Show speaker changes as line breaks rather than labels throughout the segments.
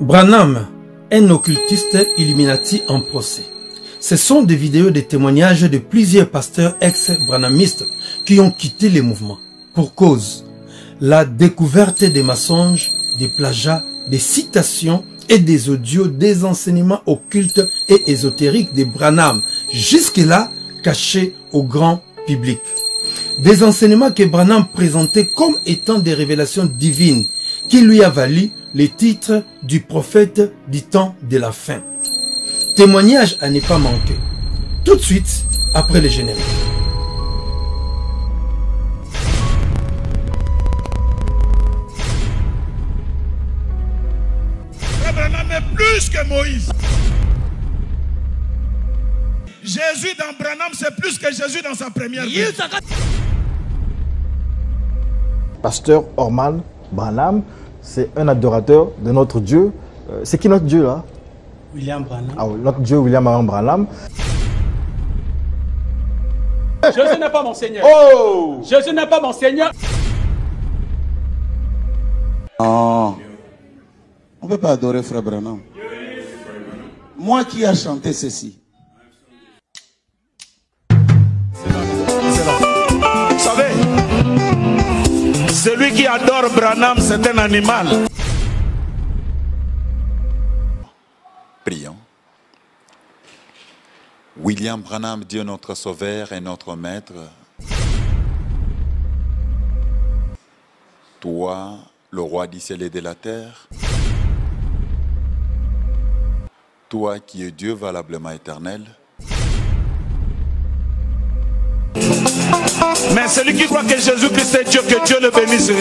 Branham, un occultiste Illuminati en procès. Ce sont des vidéos de témoignages de plusieurs pasteurs ex-branhamistes qui ont quitté les mouvements. Pour cause, la découverte des mensonges, des plagiats, des citations et des audios des enseignements occultes et ésotériques de Branham, jusque-là cachés au grand public. Des enseignements que Branham présentait comme étant des révélations divines, qui lui a valu les titres du prophète du temps de la fin. Témoignage à ne pas manquer. Tout de suite après le générique.
Branham est plus que Moïse. Jésus dans Branham, c'est plus que Jésus dans sa première vie.
Pasteur Orman Branham, c'est un adorateur de notre Dieu. C'est qui notre Dieu là?
William Branham.
Ah, notre Dieu William Branham.
Jésus n'est pas mon Seigneur.
Oh!
Jésus n'est pas mon Seigneur.
Non, on ne peut pas adorer Frère Branham. Moi qui a chanté ceci.
Vous savez, celui qui adore Branham, c'est un animal.
Prions. William Branham, Dieu notre Sauveur et notre Maître, toi, le roi du ciel et de la terre, toi qui es Dieu valablement éternel,
Mais celui qui croit que Jésus-Christ est Dieu, que Dieu le bénisse.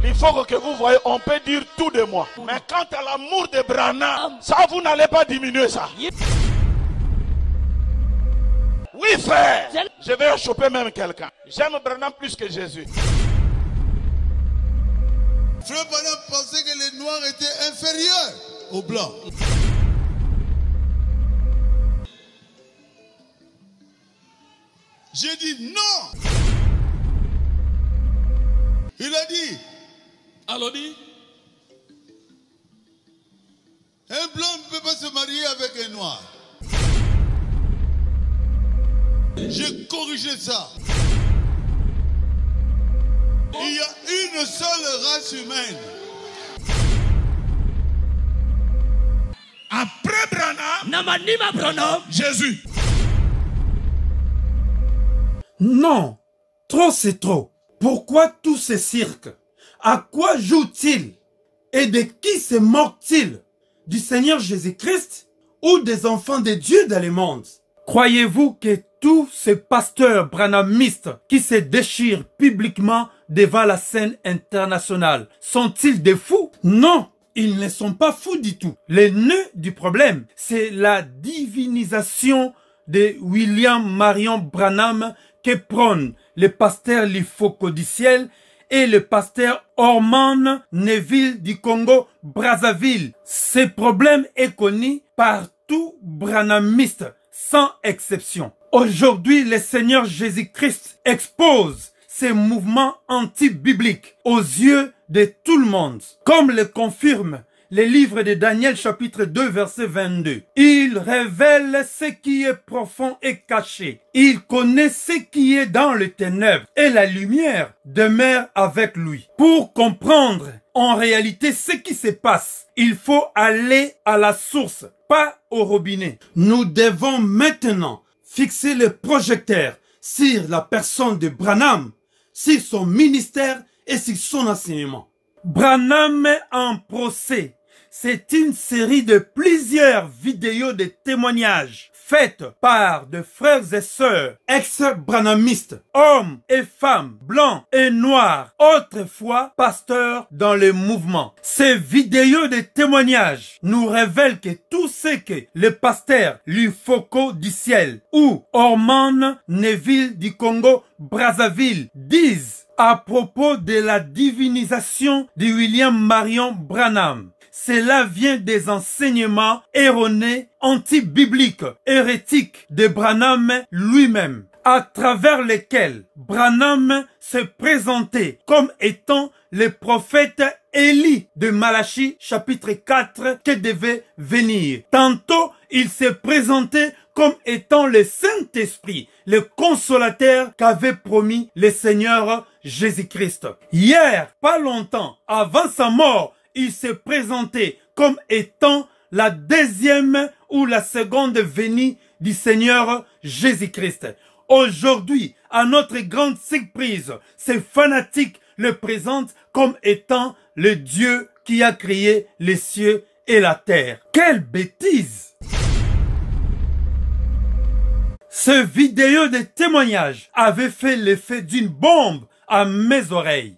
Il faut que vous voyez, on peut dire tout de moi. Mais quant à l'amour de Branham, ça vous n'allez pas diminuer ça. Oui frère, je vais choper même quelqu'un. J'aime Branham plus que Jésus.
Frère Branham pensait que les noirs étaient inférieurs aux blancs. J'ai dit non. Il a dit, alors dit, un blanc ne peut pas se marier avec un noir. J'ai corrigé ça. Il y a une seule race humaine.
Après Branham, Jésus.
Non, trop c'est trop. Pourquoi tout ce cirque? À quoi joue-t-il? Et de qui se moque-t-il? Du Seigneur Jésus-Christ ou des enfants de Dieu dans le monde? Croyez-vous que tous ces pasteurs branhamistes qui se déchirent publiquement devant la scène internationale sont-ils des fous? Non, ils ne sont pas fous du tout. Le nœud du problème, c'est la divinisation de William Marion Branham que prônent le pasteur Lifoko-Diciel et le pasteur Orman Neville du Congo-Brazzaville. Ce problème est connu par tout branhamiste, sans exception. Aujourd'hui, le Seigneur Jésus-Christ expose ces mouvements anti-bibliques aux yeux de tout le monde, comme le confirme le livre de Daniel chapitre 2 verset 22. Il révèle ce qui est profond et caché. Il connaît ce qui est dans les ténèbres et la lumière demeure avec lui. Pour comprendre en réalité ce qui se passe, il faut aller à la source, pas au robinet. Nous devons maintenant fixer le projecteur sur la personne de Branham, sur son ministère et sur son enseignement. Branham en procès. C'est une série de plusieurs vidéos de témoignages faites par des frères et sœurs ex-branhamistes, hommes et femmes, blancs et noirs, autrefois pasteurs dans le mouvement. Ces vidéos de témoignages nous révèlent que tout ce que le pasteur Lifoko-Diciel ou Orman Neville du Congo-Brazzaville disent à propos de la divinisation de William Marion Branham. Cela vient des enseignements erronés, anti-bibliques, hérétiques de Branham lui-même. à travers lesquels Branham se présentait comme étant le prophète Élie de Malachie chapitre 4 qui devait venir. Tantôt, il s'est présenté comme étant le Saint-Esprit, le consolateur qu'avait promis le Seigneur Jésus-Christ. Hier, pas longtemps, avant sa mort, il s'est présenté comme étant la deuxième ou la seconde venue du Seigneur Jésus-Christ. Aujourd'hui, à notre grande surprise, ces fanatiques le présentent comme étant le Dieu qui a créé les cieux et la terre. Quelle bêtise! Ce vidéo de témoignage avait fait l'effet d'une bombe à mes oreilles.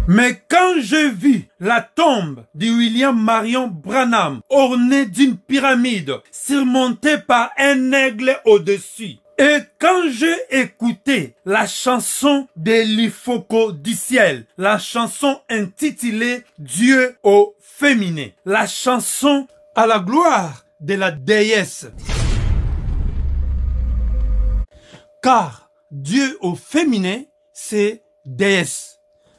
Mais quand j'ai vu la tombe de William Marion Branham ornée d'une pyramide surmontée par un aigle au-dessus, et quand j'ai écouté la chanson de l'Ifoko du ciel, la chanson intitulée Dieu au féminin, la chanson à la gloire de la déesse, car Dieu au féminin, c'est déesse.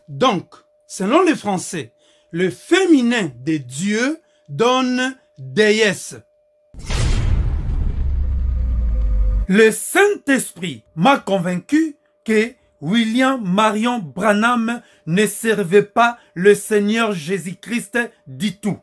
Donc, selon les Français, le féminin de Dieu donne déesse. Le Saint-Esprit m'a convaincu que William Marion Branham ne servait pas le Seigneur Jésus-Christ du tout.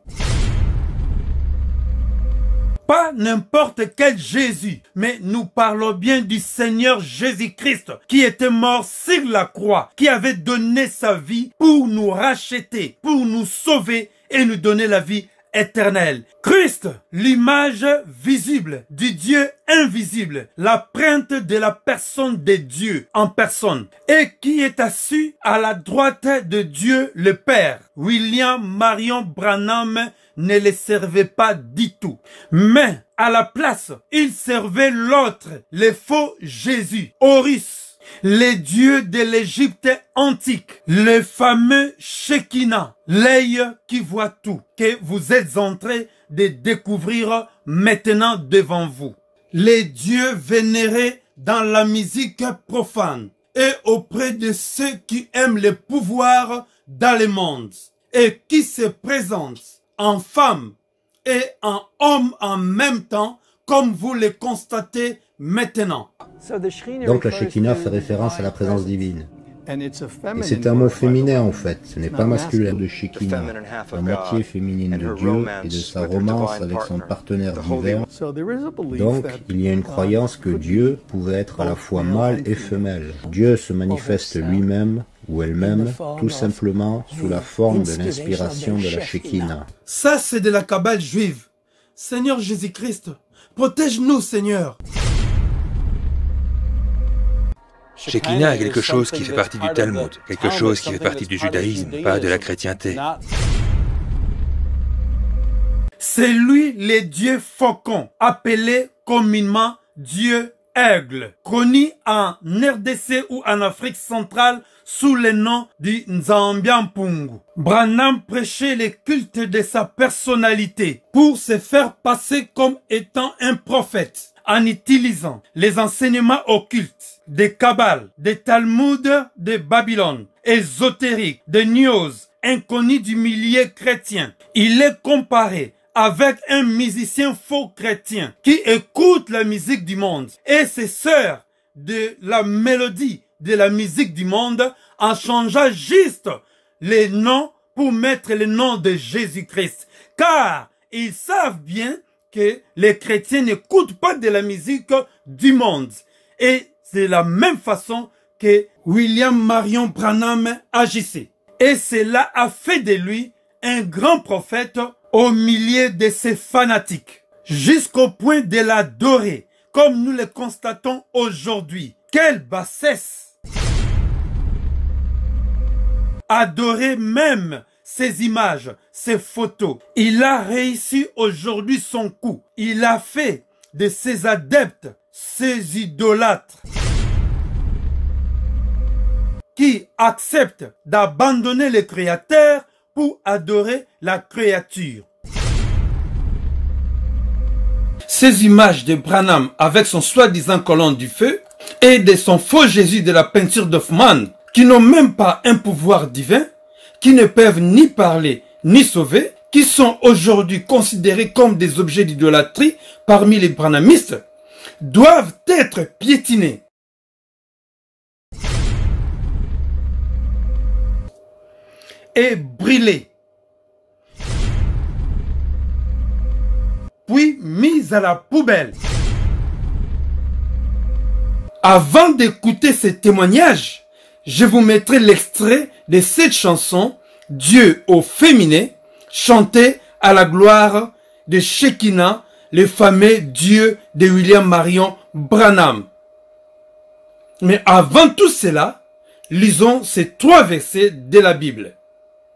Pas n'importe quel Jésus, mais nous parlons bien du Seigneur Jésus-Christ qui était mort sur la croix, qui avait donné sa vie pour nous racheter, pour nous sauver et nous donner la vie éternelle. Christ, l'image visible du Dieu invisible, l'empreinte de la personne de Dieu en personne, et qui est assis à la droite de Dieu le Père. William Marion Branham ne le servait pas du tout. Mais à la place, il servait l'autre, le faux Jésus, Horus, les dieux de l'Égypte antique, le fameux Shekinah, l'œil qui voit tout, que vous êtes en train de découvrir maintenant devant vous. Les dieux vénérés dans la musique profane et auprès de ceux qui aiment le pouvoir dans le monde et qui se présentent en femme et en homme en même temps, comme vous le constatez maintenant.
Donc la Shekinah fait référence à la présence divine. Et c'est un mot féminin en fait, ce n'est pas masculin de Shekinah, la moitié féminine de Dieu et de sa romance avec son partenaire divin. Donc il y a une croyance que Dieu pouvait être à la fois mâle et femelle. Dieu se manifeste lui-même ou elle-même, tout simplement sous la forme de l'inspiration de la Shekinah.
Ça c'est de la Kabbale juive. Seigneur Jésus-Christ, protège-nous Seigneur.
Shekinah est quelque chose qui fait partie du Talmud, quelque chose qui fait partie du judaïsme, pas de la chrétienté.
C'est lui le dieu faucon, appelé communément Dieu aigle, connu en RDC ou en Afrique centrale sous le nom du Nzambiampungu. Branham prêchait le culte de sa personnalité pour se faire passer comme étant un prophète en utilisant les enseignements occultes des Kabbales, des Talmuds de Babylone, ésotériques, des news, inconnus du milieu chrétien. Il est comparé avec un musicien faux chrétien qui écoute la musique du monde et se sert de la mélodie de la musique du monde en changeant juste les noms pour mettre le nom de Jésus-Christ. Car ils savent bien que les chrétiens n'écoutent pas de la musique du monde. Et c'est la même façon que William Marion Branham agissait. Et cela a fait de lui un grand prophète au milieu de ses fanatiques, jusqu'au point de l'adorer, comme nous le constatons aujourd'hui. Quelle bassesse! Adorer même ses images, ses photos. Il a réussi aujourd'hui son coup. Il a fait de ses adeptes, ses idolâtres, qui acceptent d'abandonner le Créateur pour adorer la créature. Ces images de Branham avec son soi-disant colonne du feu et de son faux Jésus de la peinture d'Hoffmann, qui n'ont même pas un pouvoir divin, qui ne peuvent ni parler ni sauver, qui sont aujourd'hui considérés comme des objets d'idolâtrie parmi les branhamistes, doivent être piétinés. Et brûlés, puis mis à la poubelle. Avant d'écouter ces témoignages, je vous mettrai l'extrait de cette chanson « Dieu au féminin » chantée à la gloire de Shekinah, le fameux Dieu de William Marion Branham. Mais avant tout cela, lisons ces 3 versets de la Bible.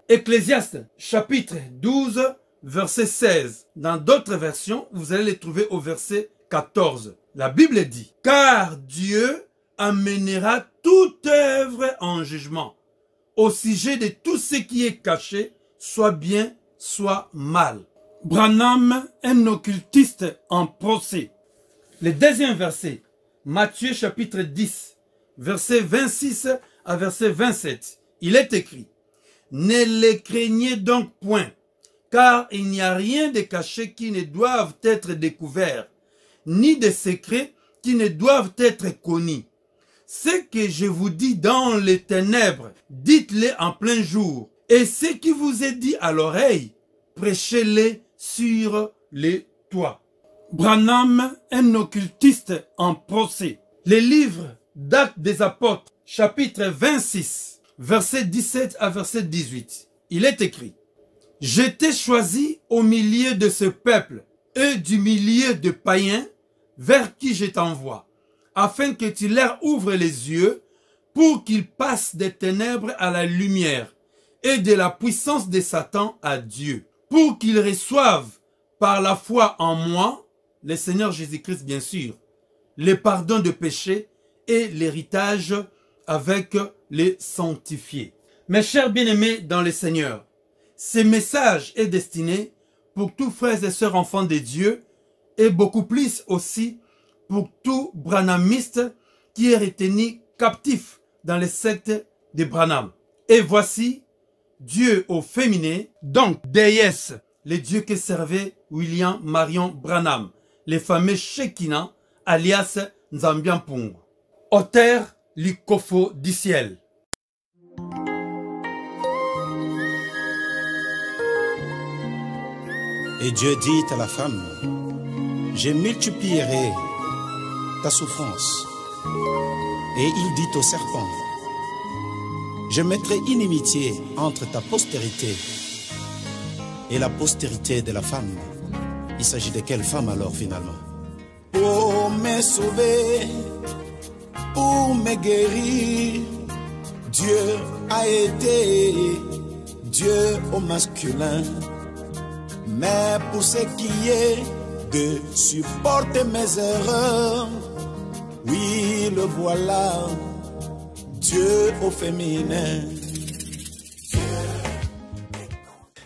Ecclésiaste chapitre 12, verset 16. Dans d'autres versions, vous allez les trouver au verset 14. La Bible dit, « Car Dieu amènera toute œuvre en jugement, au sujet de tout ce qui est caché, soit bien, soit mal. » Branham, un occultiste en procès. Le deuxième verset, Matthieu chapitre 10, verset 26 à verset 27. Il est écrit, « Ne les craignez donc point, car il n'y a rien de caché qui ne doive être découvert, ni de secrets qui ne doivent être connus. Ce que je vous dis dans les ténèbres, dites-le en plein jour, et ce qui vous est dit à l'oreille, prêchez-le sur les toits. » Branham, un occultiste en procès. Les livres d'Actes des Apôtres, chapitre 26, verset 17 à verset 18. Il est écrit, « J'étais choisi au milieu de ce peuple et du milieu de païens vers qui je t'envoie, afin que tu leur ouvres les yeux pour qu'ils passent des ténèbres à la lumière et de la puissance de Satan à Dieu, pour qu'ils reçoivent par la foi en moi, le Seigneur Jésus-Christ bien sûr, le pardon de péché et l'héritage avec les sanctifiés. » Mes chers bien-aimés dans le Seigneur, ce message est destiné pour tous frères et sœurs enfants de Dieu et beaucoup plus aussi pour tout branhamiste qui est retenu captif dans les sectes de Branham. Et voici Dieu au féminin, donc déesse, le Dieu que servait William Marion Branham, le fameux Shekinah, alias Nzambiampung. Auteur Likofo du ciel.
Et Dieu dit à la femme, je multiplierai ta souffrance. Et il dit au serpent, je mettrai inimitié entre ta postérité et la postérité de la femme. Il s'agit de quelle femme alors finalement? Pour me sauver, pour me guérir, Dieu a été Dieu au masculin. Mais pour ce qui est de supporter mes erreurs, oui, le voilà, Dieu au féminin.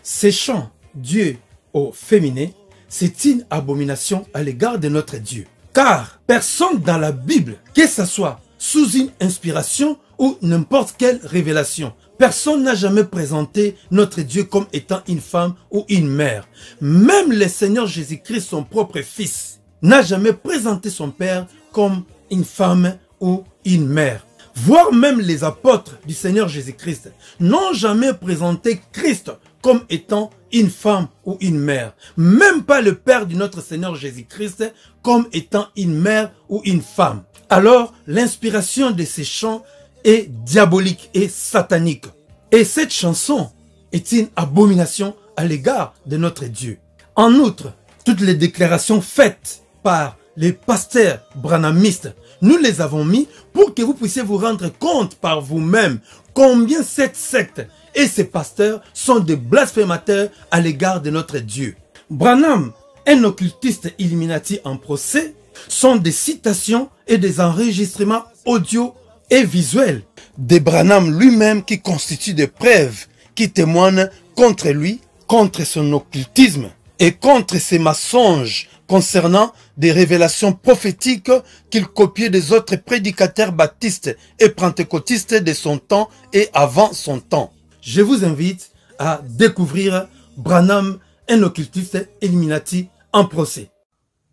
Ces chants, Dieu au féminin, c'est une abomination à l'égard de notre Dieu. Car personne dans la Bible, que ce soit sous une inspiration ou n'importe quelle révélation, personne n'a jamais présenté notre Dieu comme étant une femme ou une mère. Même le Seigneur Jésus-Christ, son propre fils, n'a jamais présenté son Père comme une femme ou une mère. Voire même les apôtres du Seigneur Jésus-Christ n'ont jamais présenté Christ comme étant une femme ou une mère. Même pas le Père de notre Seigneur Jésus-Christ comme étant une mère ou une femme. Alors, l'inspiration de ces chants est diabolique et satanique. Et cette chanson est une abomination à l'égard de notre Dieu. En outre, toutes les déclarations faites par les pasteurs branhamistes, nous les avons mis pour que vous puissiez vous rendre compte par vous-même combien cette secte et ces pasteurs sont des blasphémateurs à l'égard de notre Dieu. Branham, un occultiste Illuminati en procès, sont des citations et des enregistrements audio et visuels de Branham lui-même qui constituent des preuves qui témoignent contre lui, contre son occultisme et contre ses mensonges concernant des révélations prophétiques qu'il copiait des autres prédicateurs baptistes et pentecôtistes de son temps et avant son temps. Je vous invite à découvrir Branham, un occultiste Illuminati en procès.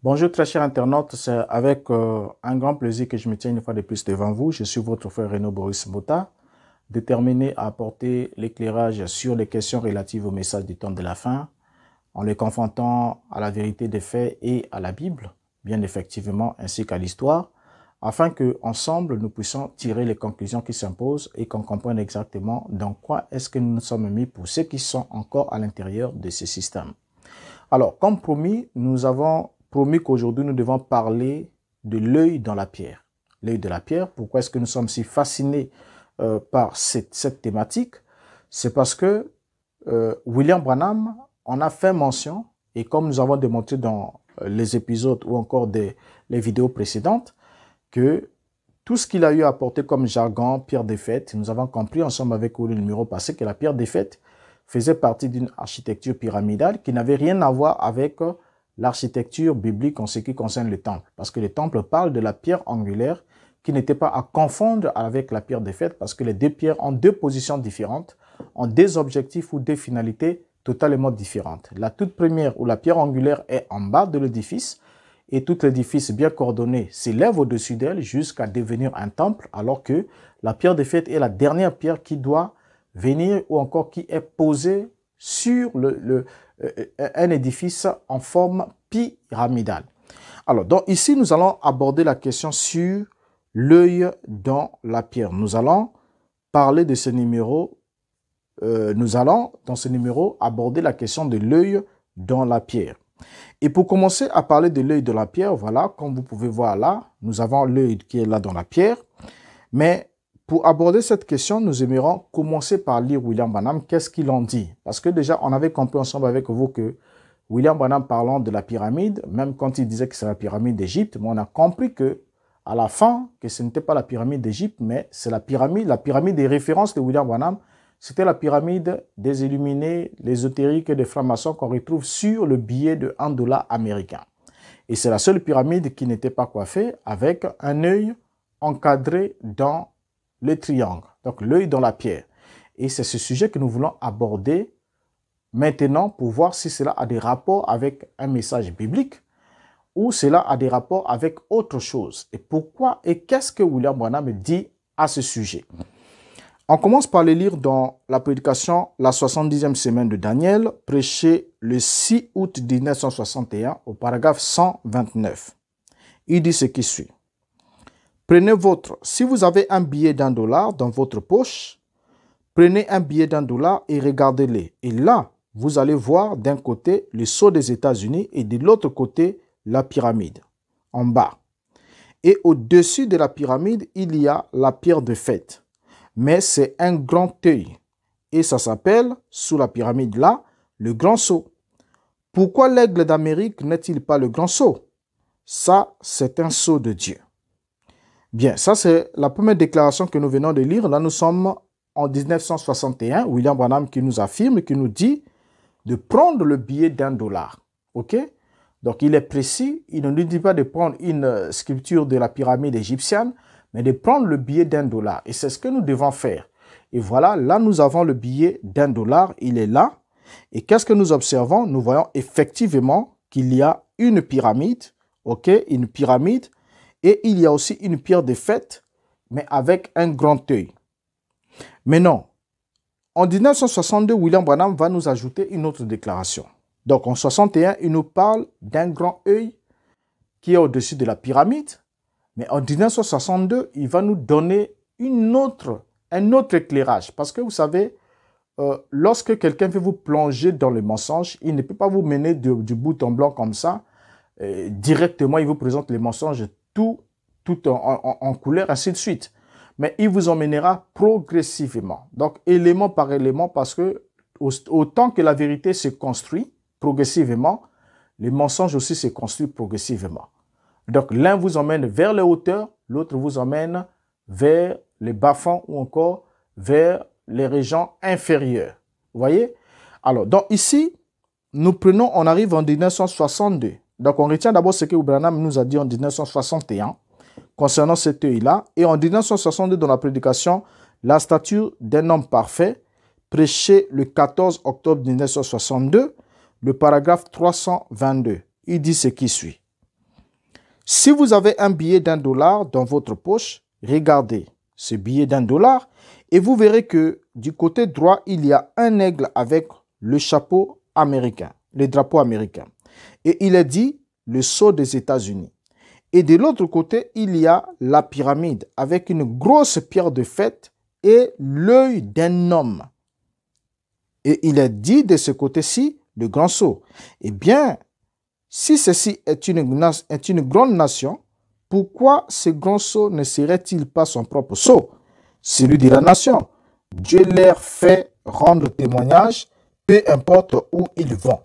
Bonjour très chers internautes, c'est avec un grand plaisir que je me tiens une fois de plus devant vous. Je suis votre frère Renaud Boris Mbota, déterminé à apporter l'éclairage sur les questions relatives au message du temps de la fin, en les confrontant à la vérité des faits et à la Bible, bien effectivement, ainsi qu'à l'histoire, afin que ensemble nous puissions tirer les conclusions qui s'imposent et qu'on comprenne exactement dans quoi est-ce que nous nous sommes mis pour ceux qui sont encore à l'intérieur de ce système. Alors, comme promis, nous avons promis qu'aujourd'hui nous devons parler de l'œil dans la pierre. L'œil de la pierre, pourquoi est-ce que nous sommes si fascinés par cette thématique? C'est parce que William Branham en a fait mention, et comme nous avons démontré dans les épisodes ou encore les vidéos précédentes, que tout ce qu'il a eu à apporter comme jargon, pierre des fêtes, nous avons compris ensemble avec le numéro passé que la pierre des fêtes faisait partie d'une architecture pyramidale qui n'avait rien à voir avec l'architecture biblique en ce qui concerne le temple. Parce que le temple parle de la pierre angulaire qui n'était pas à confondre avec la pierre des fêtes parce que les deux pierres ont deux positions différentes, ont des objectifs ou des finalités totalement différentes. La toute première où la pierre angulaire est en bas de l'édifice et tout l'édifice bien coordonné s'élève au-dessus d'elle jusqu'à devenir un temple alors que la pierre des fêtes est la dernière pierre qui doit venir ou encore qui est posée sur un édifice en forme pyramidale. Alors, donc ici, nous allons aborder la question sur l'œil dans la pierre. Nous allons parler de ce numéro. Nous allons, dans ce numéro, aborder la question de l'œil dans la pierre. Et pour commencer à parler de l'œil dans la pierre, voilà, comme vous pouvez voir là, nous avons l'œil qui est là dans la pierre. Mais pour aborder cette question, nous aimerons commencer par lire William Branham. Qu'est-ce qu'il en dit? Parce que déjà, on avait compris ensemble avec vous que William Branham parlant de la pyramide, même quand il disait que c'est la pyramide d'Égypte, mais on a compris que à la fin, que ce n'était pas la pyramide d'Égypte, mais c'est la pyramide des références de William Branham. C'était la pyramide des illuminés, l'ésotérique et des francs-maçons qu'on retrouve sur le billet de $1 américain. Et c'est la seule pyramide qui n'était pas coiffée avec un œil encadré dans le triangle, donc l'œil dans la pierre. Et c'est ce sujet que nous voulons aborder maintenant pour voir si cela a des rapports avec un message biblique ou cela a des rapports avec autre chose. Et pourquoi et qu'est-ce que William Branham dit à ce sujet? On commence par le lire dans la prédication La 70e semaine de Daniel, prêchée le 6 août 1961 au paragraphe 129. Il dit ce qui suit. Prenez si vous avez un billet d'$1 dans votre poche, prenez un billet d'$1 et regardez-le. Et là, vous allez voir d'un côté le sceau des États-Unis et de l'autre côté la pyramide, en bas. Et au-dessus de la pyramide, il y a la pierre de fête. Mais c'est un grand œil. Et ça s'appelle, sous la pyramide là, le grand sceau. Pourquoi l'aigle d'Amérique n'est-il pas le grand sceau? Ça, c'est un sceau de Dieu. Bien, ça c'est la première déclaration que nous venons de lire. Là, nous sommes en 1961. William Branham qui nous affirme, qui nous dit de prendre le billet d'$1. OK? Donc, il est précis. Il ne nous dit pas de prendre une sculpture de la pyramide égyptienne, mais de prendre le billet d'$. Et c'est ce que nous devons faire. Et voilà, là, nous avons le billet d'$. Il est là. Et qu'est-ce que nous observons? Nous voyons effectivement qu'il y a une pyramide. OK? Une pyramide. Et il y a aussi une pierre de fête, mais avec un grand œil. Mais non. En 1962, William Branham va nous ajouter une autre déclaration. Donc en 61, il nous parle d'un grand œil qui est au-dessus de la pyramide. Mais en 1962, il va nous donner un autre éclairage. Parce que vous savez, lorsque quelqu'un veut vous plonger dans le mensonge, il ne peut pas vous mener du bout en blanc comme ça. Directement, il vous présente les mensonges tout en couleur, ainsi de suite. Mais il vous emmènera progressivement. Donc, élément par élément, parce que autant que la vérité se construit progressivement, les mensonges aussi se construisent progressivement. Donc, l'un vous emmène vers les hauteurs, l'autre vous emmène vers les bas-fonds ou encore vers les régions inférieures. Vous voyez? Alors, donc ici, on arrive en 1962. Donc, on retient d'abord ce que Branham nous a dit en 1961 concernant cet œil-là. Et en 1962, dans la prédication « La stature d'un homme parfait », prêché le 14 octobre 1962, le paragraphe 322. Il dit ce qui suit. « Si vous avez un billet d'$1 dans votre poche, regardez ce billet d'$1 et vous verrez que du côté droit, il y a un aigle avec le chapeau américain, le drapeau américain. Et il est dit le sceau des États-Unis. Et de l'autre côté, il y a la pyramide avec une grosse pierre de fête et l'œil d'un homme. Et il est dit de ce côté-ci, le grand sceau. Eh bien, si ceci est une grande nation, pourquoi ce grand sceau ne serait-il pas son propre sceau, celui de la nation? Dieu leur fait rendre témoignage, peu importe où ils vont.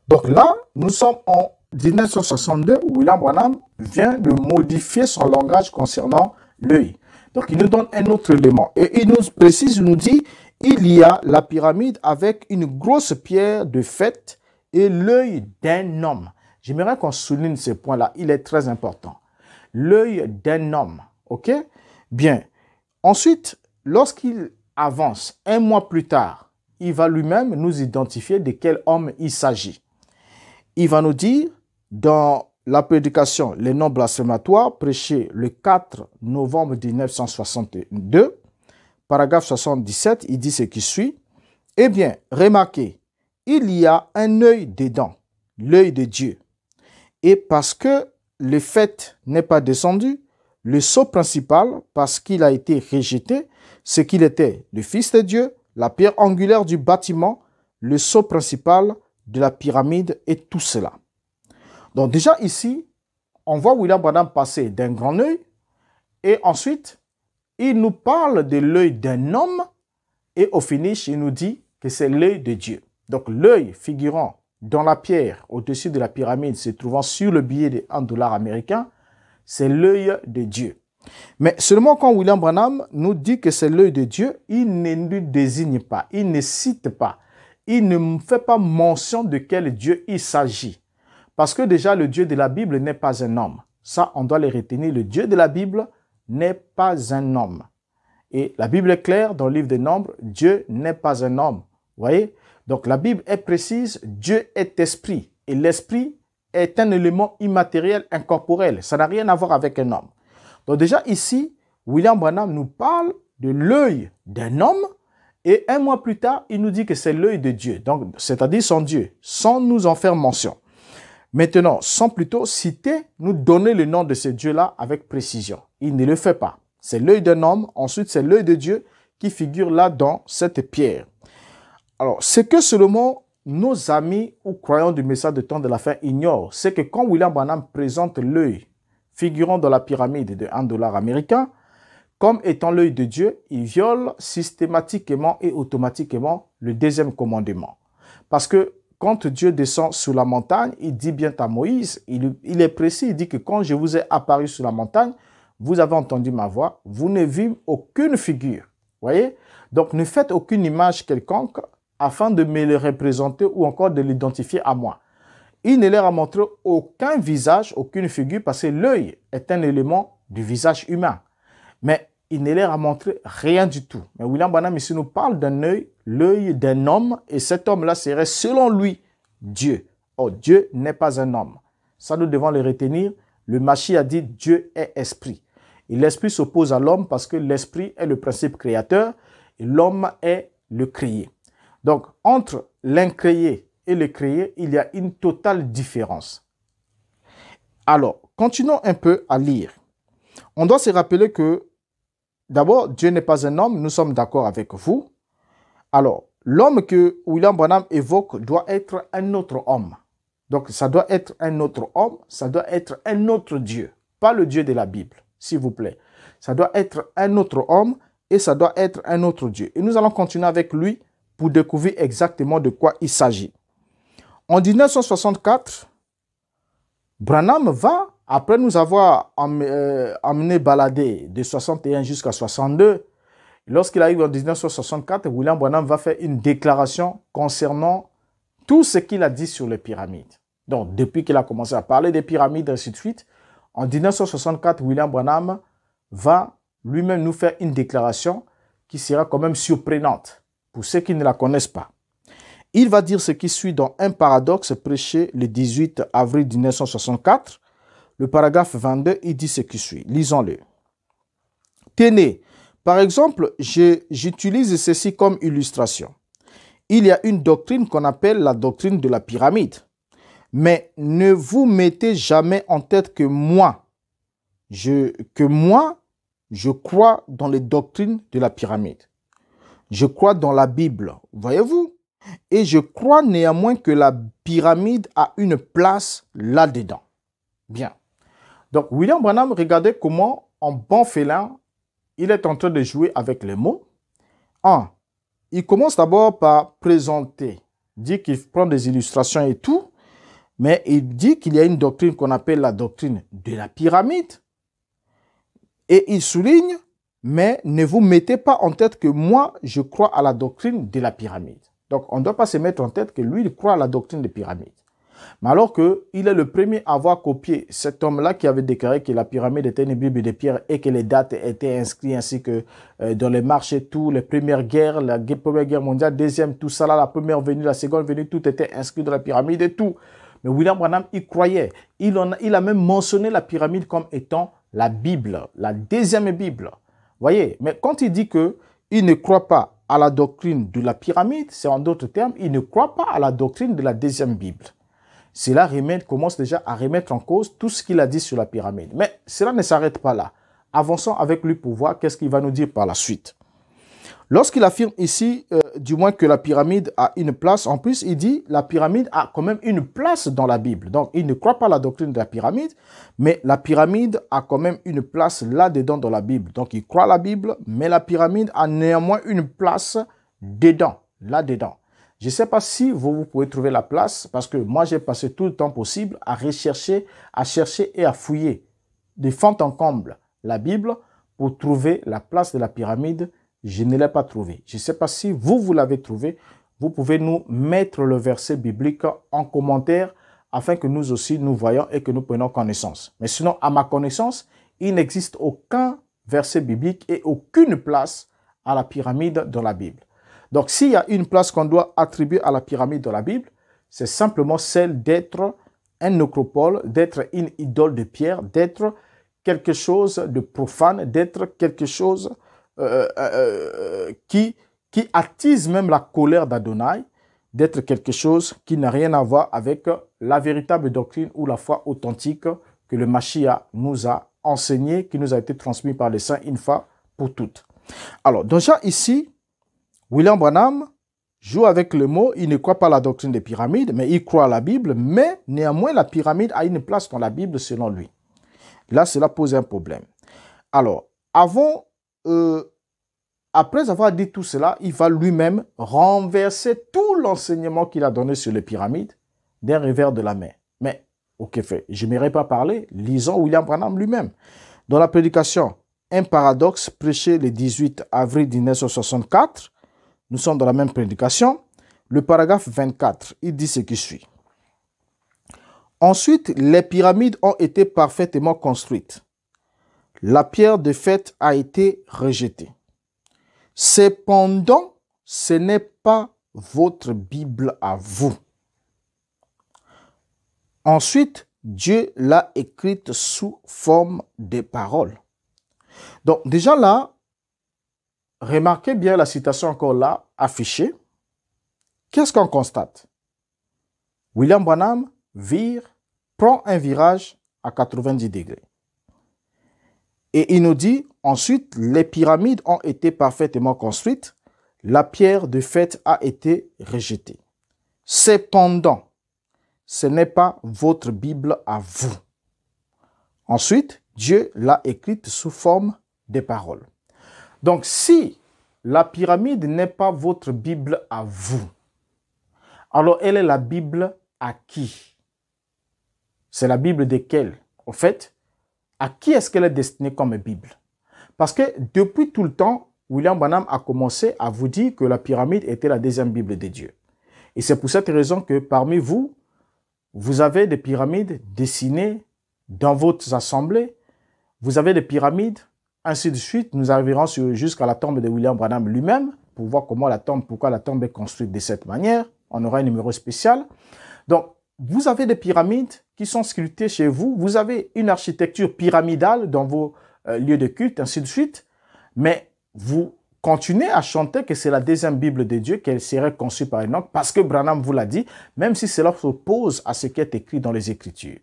Donc là, nous sommes en 1962, où William Branham vient de modifier son langage concernant l'œil. Donc il nous donne un autre élément. Et il nous précise, il nous dit, il y a la pyramide avec une grosse pierre de fête et l'œil d'un homme. J'aimerais qu'on souligne ce point-là, il est très important. L'œil d'un homme, ok? Bien. Ensuite, lorsqu'il avance, un mois plus tard, il va lui-même nous identifier de quel homme il s'agit. Il va nous dire, dans la prédication « Les noms blasphématoires » prêchée le 4 novembre 1962, paragraphe 77, il dit ce qui suit. Eh bien, remarquez, il y a un œil dedans, l'œil de Dieu. Et parce que le fait n'est pas descendu, le sceau principal, parce qu'il a été rejeté, ce qu'il était, le Fils de Dieu, la pierre angulaire du bâtiment, le sceau principal de la pyramide et tout cela. Donc déjà ici, on voit William Branham passer d'un grand œil et ensuite, il nous parle de l'œil d'un homme et au finish, il nous dit que c'est l'œil de Dieu. Donc l'œil figurant dans la pierre au-dessus de la pyramide se trouvant sur le billet de $1 américain, c'est l'œil de Dieu. Mais seulement quand William Branham nous dit que c'est l'œil de Dieu, il ne nous désigne pas, il ne cite pas, il ne fait pas mention de quel Dieu il s'agit. Parce que déjà, le Dieu de la Bible n'est pas un homme. Ça, on doit le retenir. Le Dieu de la Bible n'est pas un homme. Et la Bible est claire dans le livre des Nombres, Dieu n'est pas un homme. Vous voyez? Donc la Bible est précise, Dieu est esprit. Et l'esprit est un élément immatériel, incorporel. Ça n'a rien à voir avec un homme. Donc déjà ici, William Branham nous parle de l'œil d'un homme et un mois plus tard, il nous dit que c'est l'œil de Dieu. Donc, c'est-à-dire son Dieu, sans nous en faire mention. Maintenant, sans plutôt citer, nous donner le nom de ce Dieu-là avec précision. Il ne le fait pas. C'est l'œil d'un homme, ensuite c'est l'œil de Dieu qui figure là dans cette pierre. Alors, ce que seulement nos amis ou croyants du message de temps de la fin ignorent, c'est que quand William Branham présente l'œil figurant dans la pyramide de $1 américain, comme étant l'œil de Dieu, il viole systématiquement et automatiquement le deuxième commandement. Parce que quand Dieu descend sur la montagne, il dit bien à Moïse, il est précis, il dit que quand je vous ai apparu sur la montagne, vous avez entendu ma voix, vous ne vîtes aucune figure. Voyez? Donc ne faites aucune image quelconque afin de me le représenter ou encore de l'identifier à moi. Il ne leur a montré aucun visage, aucune figure, parce que l'œil est un élément du visage humain. Mais il ne leur a montré rien du tout. Mais William Branham ici nous parle d'un œil, l'œil d'un homme, et cet homme-là serait selon lui Dieu. Oh, Dieu n'est pas un homme. Ça, nous devons le retenir. Le Mashiach a dit Dieu est esprit. Et l'esprit s'oppose à l'homme parce que l'esprit est le principe créateur et l'homme est le créé. Donc, entre l'incréé et le créé, il y a une totale différence. Alors, continuons un peu à lire. On doit se rappeler que, d'abord, Dieu n'est pas un homme, nous sommes d'accord avec vous. Alors, l'homme que William Branham évoque doit être un autre homme. Donc, ça doit être un autre homme, ça doit être un autre Dieu, pas le Dieu de la Bible, s'il vous plaît. Ça doit être un autre homme et ça doit être un autre Dieu. Et nous allons continuer avec lui pour découvrir exactement de quoi il s'agit. En 1964, Branham va, après nous avoir amené balader de 61 jusqu'à 62, lorsqu'il arrive en 1964, William Branham va faire une déclaration concernant tout ce qu'il a dit sur les pyramides. Donc, depuis qu'il a commencé à parler des pyramides, et ainsi de suite, en 1964, William Branham va lui-même nous faire une déclaration qui sera quand même surprenante pour ceux qui ne la connaissent pas. Il va dire ce qui suit dans Un paradoxe prêché le 18 avril 1964. Le paragraphe 22, il dit ce qui suit. Lisons-le. Tenez, par exemple, j'utilise ceci comme illustration. Il y a une doctrine qu'on appelle la doctrine de la pyramide. Mais ne vous mettez jamais en tête que moi, je crois dans les doctrines de la pyramide. Je crois dans la Bible, voyez-vous? Et je crois néanmoins que la pyramide a une place là-dedans. Bien. Donc, William Branham, regardez comment, en bon félin, il est en train de jouer avec les mots. Il commence d'abord par présenter, dit qu'il prend des illustrations et tout, mais il dit qu'il y a une doctrine qu'on appelle la doctrine de la pyramide. Et il souligne, mais ne vous mettez pas en tête que moi, je crois à la doctrine de la pyramide. Donc, on ne doit pas se mettre en tête que lui, il croit à la doctrine des pyramides. Mais alors qu'il est le premier à avoir copié cet homme-là qui avait déclaré que la pyramide était une Bible de pierre et que les dates étaient inscrites ainsi que dans les marchés, tout, les premières guerres, la première guerre mondiale, deuxième, tout ça là, la première venue, la seconde venue, tout était inscrit dans la pyramide et tout. Mais William Branham, il croyait. Il a même mentionné la pyramide comme étant la Bible, la deuxième Bible. Voyez, mais quand il dit qu'il ne croit pas à la doctrine de la pyramide, c'est en d'autres termes, il ne croit pas à la doctrine de la deuxième Bible. Cela commence déjà à remettre en cause tout ce qu'il a dit sur la pyramide. Mais cela ne s'arrête pas là. Avançons avec lui pour voir qu'est-ce qu'il va nous dire par la suite. Lorsqu'il affirme ici, du moins que la pyramide a une place, en plus il dit la pyramide a quand même une place dans la Bible. Donc il ne croit pas à la doctrine de la pyramide, mais la pyramide a quand même une place là-dedans dans la Bible. Donc il croit à la Bible, mais la pyramide a néanmoins une place dedans, là-dedans. Je ne sais pas si vous pouvez trouver la place, parce que moi, j'ai passé tout le temps possible à rechercher, à chercher et à fouiller de fond en comble la Bible pour trouver la place de la pyramide. Je ne l'ai pas trouvé. Je ne sais pas si vous l'avez trouvé. Vous pouvez nous mettre le verset biblique en commentaire afin que nous aussi, nous voyons et que nous prenions connaissance. Mais sinon, à ma connaissance, il n'existe aucun verset biblique et aucune place à la pyramide dans la Bible. Donc, s'il y a une place qu'on doit attribuer à la pyramide de la Bible, c'est simplement celle d'être un nécropole, d'être une idole de pierre, d'être quelque chose de profane, d'être quelque chose qui attise même la colère d'Adonai, d'être quelque chose qui n'a rien à voir avec la véritable doctrine ou la foi authentique que le Mashiach nous a enseigné, qui nous a été transmis par les saints une fois pour toutes. Alors, déjà ici, William Branham joue avec le mot, il ne croit pas à la doctrine des pyramides, mais il croit à la Bible, mais néanmoins la pyramide a une place dans la Bible selon lui. Là, cela pose un problème. Alors, après avoir dit tout cela, il va lui-même renverser tout l'enseignement qu'il a donné sur les pyramides d'un revers de la main. Mais, ok, je n'aimerais pas parler, lisons William Branham lui-même. Dans la prédication Un paradoxe prêché le 18 avril 1964, nous sommes dans la même prédication. Le paragraphe 24, il dit ce qui suit. Ensuite, les pyramides ont été parfaitement construites. La pierre de fait a été rejetée. Cependant, ce n'est pas votre Bible à vous. Ensuite, Dieu l'a écrite sous forme de paroles. Donc, déjà là, remarquez bien la citation encore là, affichée. Qu'est-ce qu'on constate? William Branham prend un virage à 90 degrés. Et il nous dit, ensuite, les pyramides ont été parfaitement construites, la pierre de fait a été rejetée. Cependant, ce n'est pas votre Bible à vous. Ensuite, Dieu l'a écrite sous forme de paroles. Donc, si la pyramide n'est pas votre Bible à vous, alors elle est la Bible à qui? C'est la Bible de quelle? Au fait, à qui est-ce qu'elle est destinée comme Bible? Parce que depuis tout le temps, William Branham a commencé à vous dire que la pyramide était la deuxième Bible de Dieu. Et c'est pour cette raison que parmi vous, Vous avez des pyramides dessinées dans votre assemblée. Vous avez des pyramides, ainsi de suite. Nous arriverons jusqu'à la tombe de William Branham lui-même pour voir pourquoi la tombe est construite de cette manière. On aura un numéro spécial. Donc, vous avez des pyramides qui sont sculptées chez vous. Vous avez une architecture pyramidale dans vos lieux de culte, ainsi de suite. Mais vous continuez à chanter que c'est la deuxième Bible de Dieu, qu'elle serait conçue par Enoch, parce que Branham vous l'a dit, même si cela s'oppose à ce qui est écrit dans les Écritures.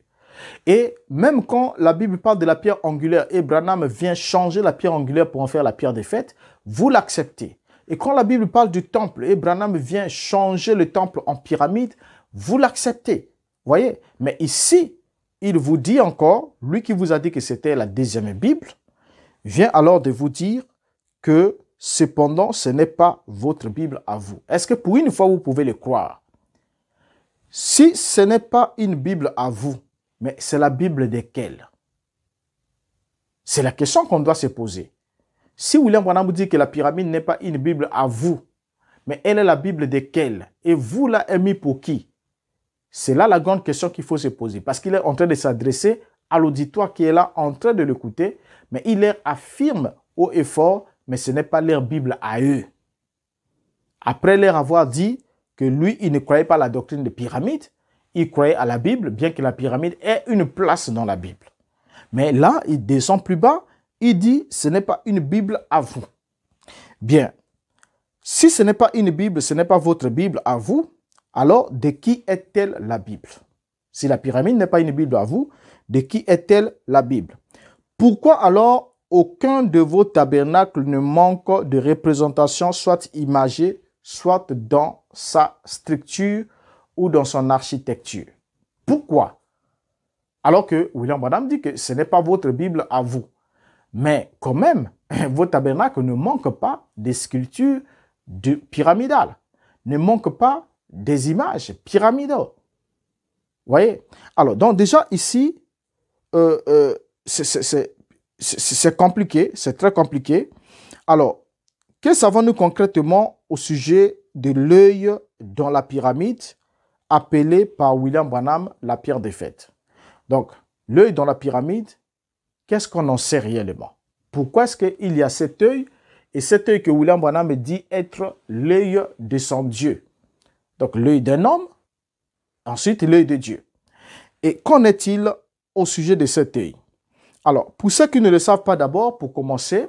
Et même quand la Bible parle de la pierre angulaire et Branham vient changer la pierre angulaire pour en faire la pierre des fêtes, vous l'acceptez. Et quand la Bible parle du temple et Branham vient changer le temple en pyramide, vous l'acceptez. Voyez? Mais ici, il vous dit encore, lui qui vous a dit que c'était la deuxième Bible, vient alors de vous dire que cependant, ce n'est pas votre Bible à vous. Est-ce que pour une fois, vous pouvez le croire? Si ce n'est pas une Bible à vous, mais c'est la Bible de quelle? C'est la question qu'on doit se poser. Si William Branham vous dit que la pyramide n'est pas une Bible à vous, mais elle est la Bible de quelle? Et vous l'a émis pour qui? C'est là la grande question qu'il faut se poser. Parce qu'il est en train de s'adresser à l'auditoire qui est là en train de l'écouter, mais il leur affirme haut et fort, mais ce n'est pas leur Bible à eux. Après leur avoir dit que lui, il ne croyait pas à la doctrine de pyramide, il croyait à la Bible, bien que la pyramide ait une place dans la Bible. Mais là, il descend plus bas, il dit, ce n'est pas une Bible à vous. Bien, si ce n'est pas une Bible, ce n'est pas votre Bible à vous, alors de qui est-elle la Bible? Si la pyramide n'est pas une Bible à vous, de qui est-elle la Bible? Pourquoi alors aucun de vos tabernacles ne manque de représentation, soit imagée, soit dans sa structure ou dans son architecture? Pourquoi? Alors que William Branham dit que ce n'est pas votre Bible à vous. Mais quand même, vos tabernacles ne manquent pas des sculptures pyramidales, ne manquent pas des images pyramidales. Voyez? Alors, donc déjà ici, c'est compliqué, c'est très compliqué. Alors, que savons-nous concrètement au sujet de l'œil dans la pyramide, appelé par William Branham la pierre des fêtes? Donc, l'œil dans la pyramide, qu'est-ce qu'on en sait réellement? Pourquoi est-ce qu'il y a cet œil, et cet œil que William Branham dit être l'œil de son Dieu? Donc, l'œil d'un homme, ensuite l'œil de Dieu. Et qu'en est-il au sujet de cet œil? Alors, pour ceux qui ne le savent pas d'abord, pour commencer,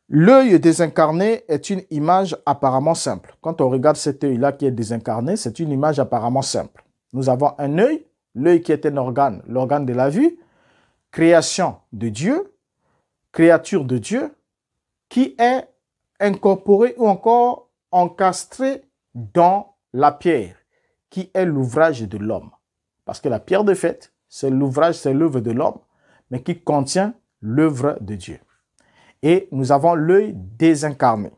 l'œil désincarné est une image apparemment simple. Quand on regarde cet œil-là qui est désincarné, c'est une image apparemment simple. Nous avons un œil, l'œil qui est un organe, l'organe de la vue, création de Dieu, créature de Dieu, qui est incorporée ou encore encastrée dans la pierre, qui est l'ouvrage de l'homme. Parce que la pierre de fête, c'est l'ouvrage, c'est l'œuvre de l'homme, mais qui contient l'œuvre de Dieu. Et nous avons l'œil désincarné.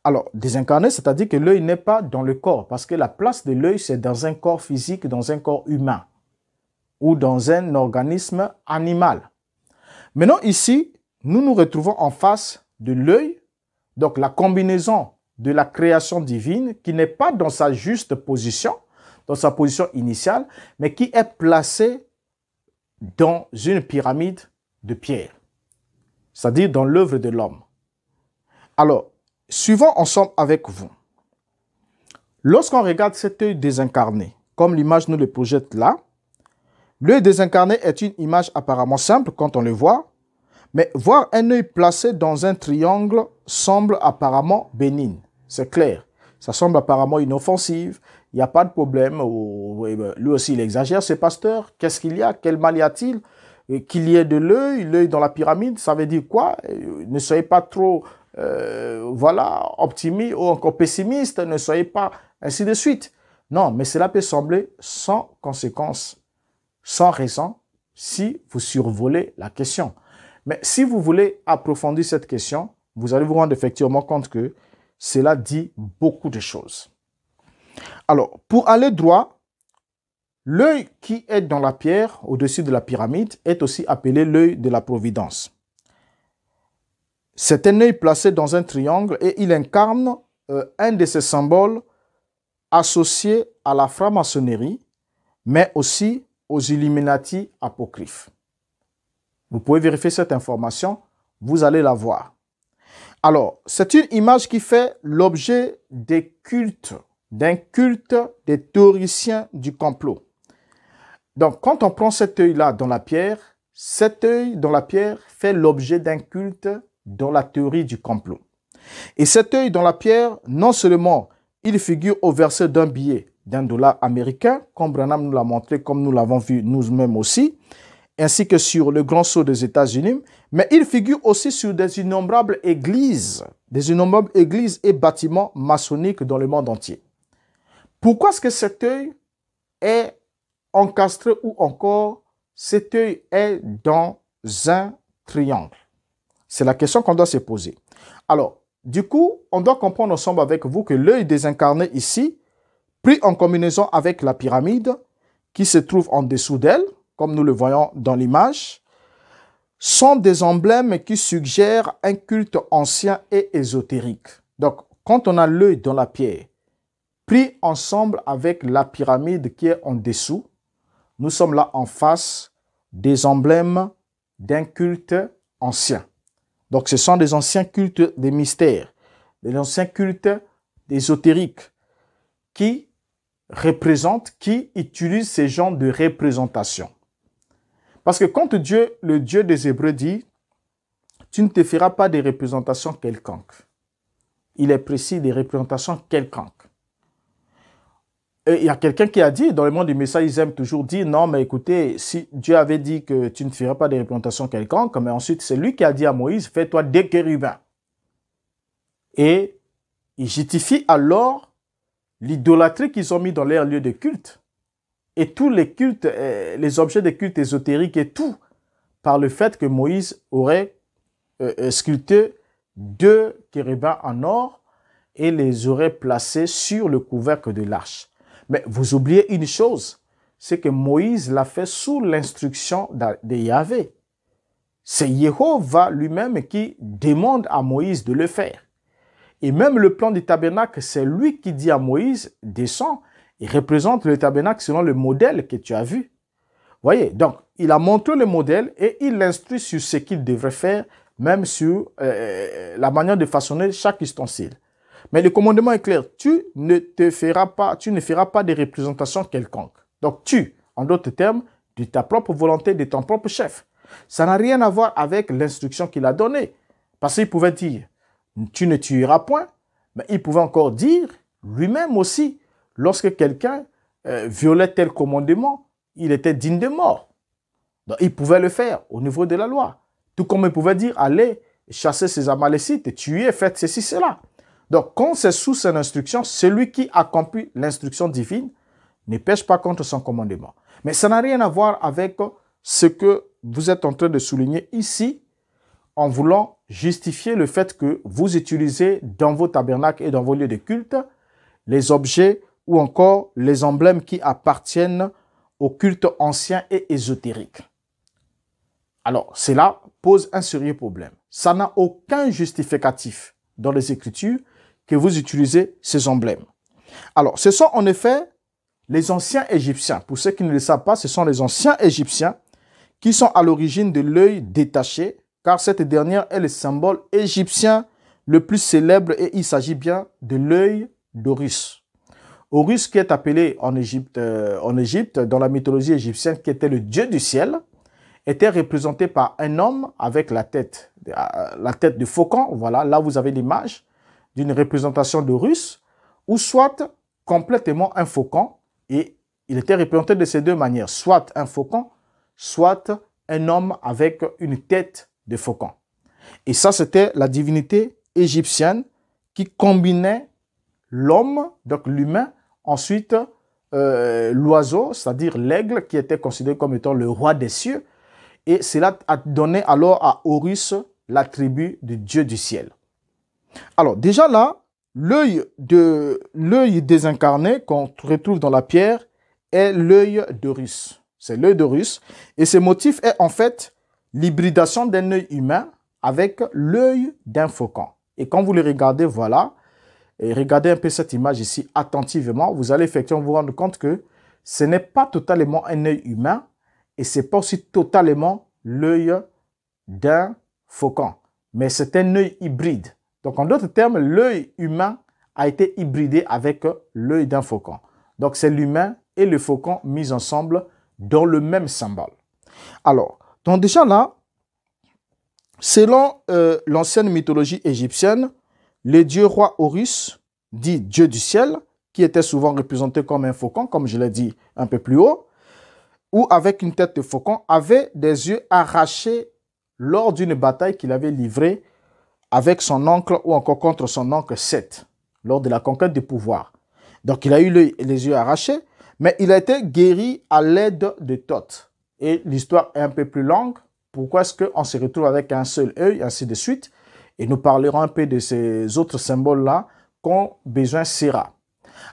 Alors, désincarné, c'est-à-dire que l'œil n'est pas dans le corps, parce que la place de l'œil, c'est dans un corps physique, dans un corps humain, ou dans un organisme animal. Maintenant, ici, nous nous retrouvons en face de l'œil, donc la combinaison de la création divine, qui n'est pas dans sa juste position, dans sa position initiale, mais qui est placée dans une pyramide de pierre, c'est-à-dire dans l'œuvre de l'homme. Alors, suivons ensemble avec vous. Lorsqu'on regarde cet œil désincarné, comme l'image nous le projette là, l'œil désincarné est une image apparemment simple quand on le voit, mais voir un œil placé dans un triangle semble apparemment bénigne. C'est clair, ça semble apparemment inoffensif, il n'y a pas de problème. Lui aussi, il exagère, ce pasteur. Qu'est-ce qu'il y a? Quel mal y a-t-il? Qu'il y ait de l'œil dans la pyramide, ça veut dire quoi? Ne soyez pas trop optimiste ou encore pessimiste, ne soyez pas ainsi de suite. Non, mais cela peut sembler sans conséquence, sans raison, si vous survolez la question. Mais si vous voulez approfondir cette question, vous allez vous rendre effectivement compte que cela dit beaucoup de choses. Alors, pour aller droit, l'œil qui est dans la pierre, au-dessus de la pyramide, est aussi appelé l'œil de la providence. C'est un œil placé dans un triangle et il incarne un de ces symboles associés à la franc-maçonnerie, mais aussi aux Illuminati apocryphes. Vous pouvez vérifier cette information, vous allez la voir. Alors, c'est une image qui fait l'objet des cultes, d'un culte des théoriciens du complot. Donc, quand on prend cet œil-là dans la pierre, cet œil dans la pierre fait l'objet d'un culte dans la théorie du complot. Et cet œil dans la pierre, non seulement il figure au verset d'un billet d'$1 américain, comme Branham nous l'a montré, comme nous l'avons vu nous-mêmes aussi, ainsi que sur le grand sceau des États-Unis, mais il figure aussi sur des innombrables églises et bâtiments maçonniques dans le monde entier. Pourquoi est-ce que cet œil est encastré ou encore cet œil est dans un triangle? C'est la question qu'on doit se poser. Alors, du coup, on doit comprendre ensemble avec vous que l'œil désincarné ici, pris en combinaison avec la pyramide qui se trouve en dessous d'elle, comme nous le voyons dans l'image, sont des emblèmes qui suggèrent un culte ancien et ésotérique. Donc, quand on a l'œil dans la pierre, pris ensemble avec la pyramide qui est en dessous, nous sommes là en face des emblèmes d'un culte ancien. Donc, ce sont des anciens cultes des mystères, des anciens cultes ésotériques qui représentent, qui utilisent ces genres de représentation. Parce que quand Dieu, le Dieu des Hébreux dit, tu ne te feras pas des représentations quelconques. Il est précis, des représentations quelconques. Et il y a quelqu'un qui a dit, dans le monde du message, ils aiment toujours dire, non, mais écoutez, si Dieu avait dit que tu ne feras pas des représentations quelconques, mais ensuite c'est lui qui a dit à Moïse, fais-toi des chérubins. Et il justifie alors l'idolâtrie qu'ils ont mis dans leur lieu de culte. Et tous les cultes, les objets de culte ésotériques et tout, par le fait que Moïse aurait sculpté 2 chérubins en or et les aurait placés sur le couvercle de l'arche. Mais vous oubliez une chose, c'est que Moïse l'a fait sous l'instruction de Yahvé. C'est Jéhovah lui-même qui demande à Moïse de le faire. Et même le plan du tabernacle, c'est lui qui dit à Moïse, descends, il représente le tabernacle selon le modèle que tu as vu. Voyez, donc, il a montré le modèle et il l'instruit sur ce qu'il devrait faire, même sur la manière de façonner chaque ustensile. Mais le commandement est clair, tu ne feras pas de représentation quelconque. Donc, en d'autres termes, de ta propre volonté, de ton propre chef. Ça n'a rien à voir avec l'instruction qu'il a donnée. Parce qu'il pouvait dire, tu ne tueras point, mais il pouvait encore dire, lui-même aussi, lorsque quelqu'un violait tel commandement, il était digne de mort. Donc, il pouvait le faire au niveau de la loi. Tout comme il pouvait dire, allez chasser ces Amalécites, tuer, faites ceci, cela. Donc, quand c'est sous son instruction, celui qui accomplit l'instruction divine ne pêche pas contre son commandement. Mais ça n'a rien à voir avec ce que vous êtes en train de souligner ici, en voulant justifier le fait que vous utilisez dans vos tabernacles et dans vos lieux de culte les objets ou encore les emblèmes qui appartiennent au culte ancien et ésotérique. Alors, cela pose un sérieux problème. Ça n'a aucun justificatif dans les Écritures que vous utilisez ces emblèmes. Alors, ce sont en effet les anciens Égyptiens. Pour ceux qui ne le savent pas, ce sont les anciens Égyptiens qui sont à l'origine de l'œil détaché, car cette dernière est le symbole égyptien le plus célèbre et il s'agit bien de l'œil d'Horus. Horus, qui est appelé en Égypte, dans la mythologie égyptienne, qui était le dieu du ciel, était représenté par un homme avec la tête de faucon. Voilà, là vous avez l'image d'une représentation d'Horus, ou soit complètement un faucon, et il était représenté de ces deux manières, soit un faucon, soit un homme avec une tête de faucon. Et ça, c'était la divinité égyptienne qui combinait l'homme, donc l'humain, ensuite l'oiseau, c'est-à-dire l'aigle, qui était considéré comme étant le roi des cieux, et cela a donné alors à Horus l'attribut du dieu du ciel. Alors déjà là, l'œil désincarné qu'on retrouve dans la pierre est l'œil d'Horus. C'est l'œil d'Horus. Et ce motif est en fait l'hybridation d'un œil humain avec l'œil d'un faucon. Et quand vous le regardez, voilà, et regardez un peu cette image ici attentivement, vous allez effectivement vous rendre compte que ce n'est pas totalement un œil humain et ce n'est pas aussi totalement l'œil d'un faucon, mais c'est un œil hybride. Donc, en d'autres termes, l'œil humain a été hybridé avec l'œil d'un faucon. Donc, c'est l'humain et le faucon mis ensemble dans le même symbole. Alors, donc déjà là, selon l'ancienne mythologie égyptienne, le dieu roi Horus, dit dieu du ciel, qui était souvent représenté comme un faucon, comme je l'ai dit un peu plus haut, ou avec une tête de faucon, avait des yeux arrachés lors d'une bataille qu'il avait livrée avec son oncle ou encore contre son oncle Seth, lors de la conquête du pouvoir. Donc, il a eu les yeux arrachés, mais il a été guéri à l'aide de Thoth. Et l'histoire est un peu plus longue. Pourquoi est-ce qu'on se retrouve avec un seul œil, ainsi de suite? Et nous parlerons un peu de ces autres symboles-là qu'ont besoin Sera.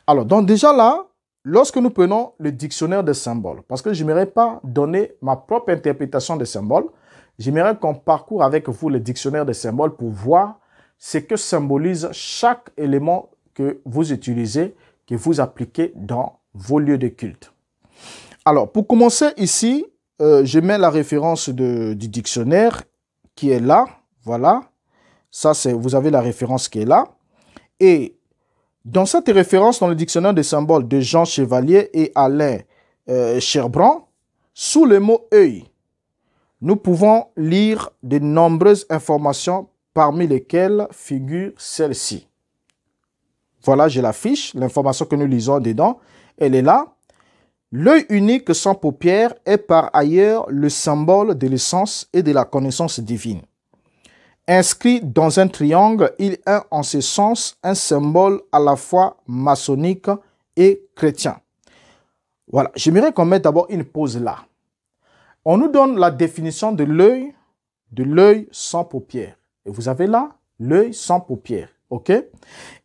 Alors, donc déjà là, lorsque nous prenons le dictionnaire des symboles, parce que je n'aimerais pas donner ma propre interprétation des symboles, j'aimerais qu'on parcourt avec vous le dictionnaire des symboles pour voir ce que symbolise chaque élément que vous utilisez, que vous appliquez dans vos lieux de culte. Alors, pour commencer ici, je mets la référence du dictionnaire qui est là. Voilà. Ça, vous avez la référence qui est là. Et dans cette référence, dans le dictionnaire des symboles de Jean Chevalier et Alain Cherbrand, sous le mot « œil », nous pouvons lire de nombreuses informations parmi lesquelles figure celle-ci. Voilà, je l'affiche, l'information que nous lisons dedans, elle est là. L'œil unique sans paupières est par ailleurs le symbole de l'essence et de la connaissance divine. Inscrit dans un triangle, il est en ce sens un symbole à la fois maçonnique et chrétien. Voilà, j'aimerais qu'on mette d'abord une pause là. On nous donne la définition de l'œil sans paupières. Et vous avez là l'œil sans paupières, ok?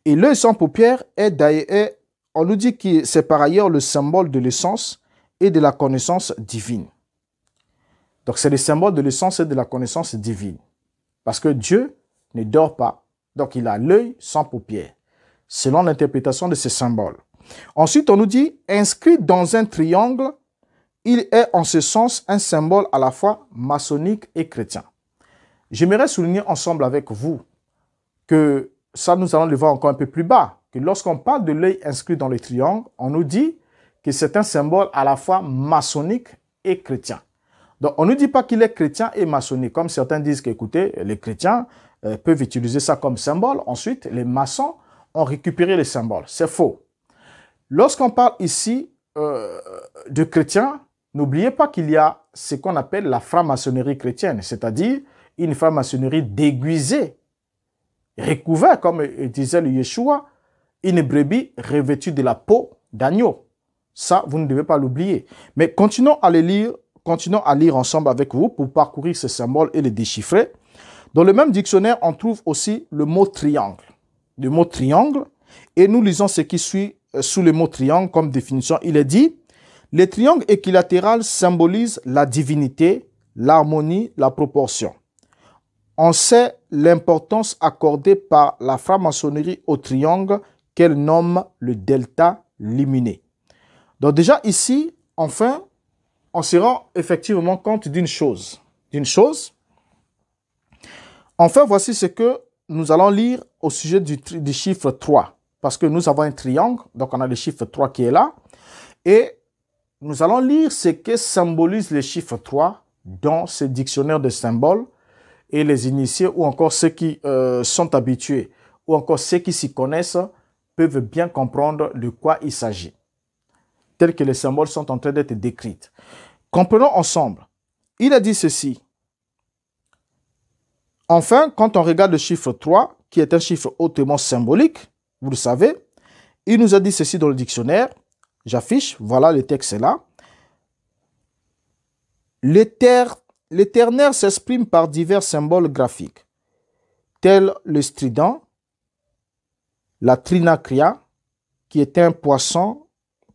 Et l'œil sans paupières est d'ailleurs, on nous dit que c'est par ailleurs le symbole de l'essence et de la connaissance divine. Donc c'est le symbole de l'essence et de la connaissance divine. Parce que Dieu ne dort pas. Donc, il a l'œil sans paupières, selon l'interprétation de ces symboles. Ensuite, on nous dit, inscrit dans un triangle, il est en ce sens un symbole à la fois maçonnique et chrétien. J'aimerais souligner ensemble avec vous que ça, nous allons le voir encore un peu plus bas, que lorsqu'on parle de l'œil inscrit dans le triangle, on nous dit que c'est un symbole à la fois maçonnique et chrétien. Donc, on ne dit pas qu'il est chrétien et maçonnique, comme certains disent qu'écoutez, les chrétiens peuvent utiliser ça comme symbole. Ensuite, les maçons ont récupéré les symboles. C'est faux. Lorsqu'on parle ici de chrétiens, n'oubliez pas qu'il y a ce qu'on appelle la franc-maçonnerie chrétienne, c'est-à-dire une franc-maçonnerie déguisée, recouverte, comme disait le Yeshua, une brebis revêtue de la peau d'agneau. Ça, vous ne devez pas l'oublier. Mais continuons à les lire. Continuons à lire ensemble avec vous pour parcourir ces symboles et les déchiffrer. Dans le même dictionnaire, on trouve aussi le mot triangle. Le mot triangle, et nous lisons ce qui suit sous le mot triangle comme définition. Il est dit, les triangles équilatérales symbolisent la divinité, l'harmonie, la proportion. On sait l'importance accordée par la franc-maçonnerie au triangle qu'elle nomme le delta luminé. Donc déjà ici, enfin, on se rend effectivement compte d'une chose. Enfin, voici ce que nous allons lire au sujet du chiffre 3. Parce que nous avons un triangle, donc on a le chiffre 3 qui est là. Et nous allons lire ce que symbolise le chiffre 3 dans ce dictionnaire de symboles. Et les initiés ou encore ceux qui sont habitués ou encore ceux qui s'y connaissent peuvent bien comprendre de quoi il s'agit, tels que les symboles sont en train d'être décrits. Comprenons ensemble. Il a dit ceci. Enfin, quand on regarde le chiffre 3, qui est un chiffre hautement symbolique, vous le savez, il nous a dit ceci dans le dictionnaire. J'affiche, voilà, le texte est là. Les ternaires s'expriment par divers symboles graphiques, tels le strident, la trinacria, qui est un poisson,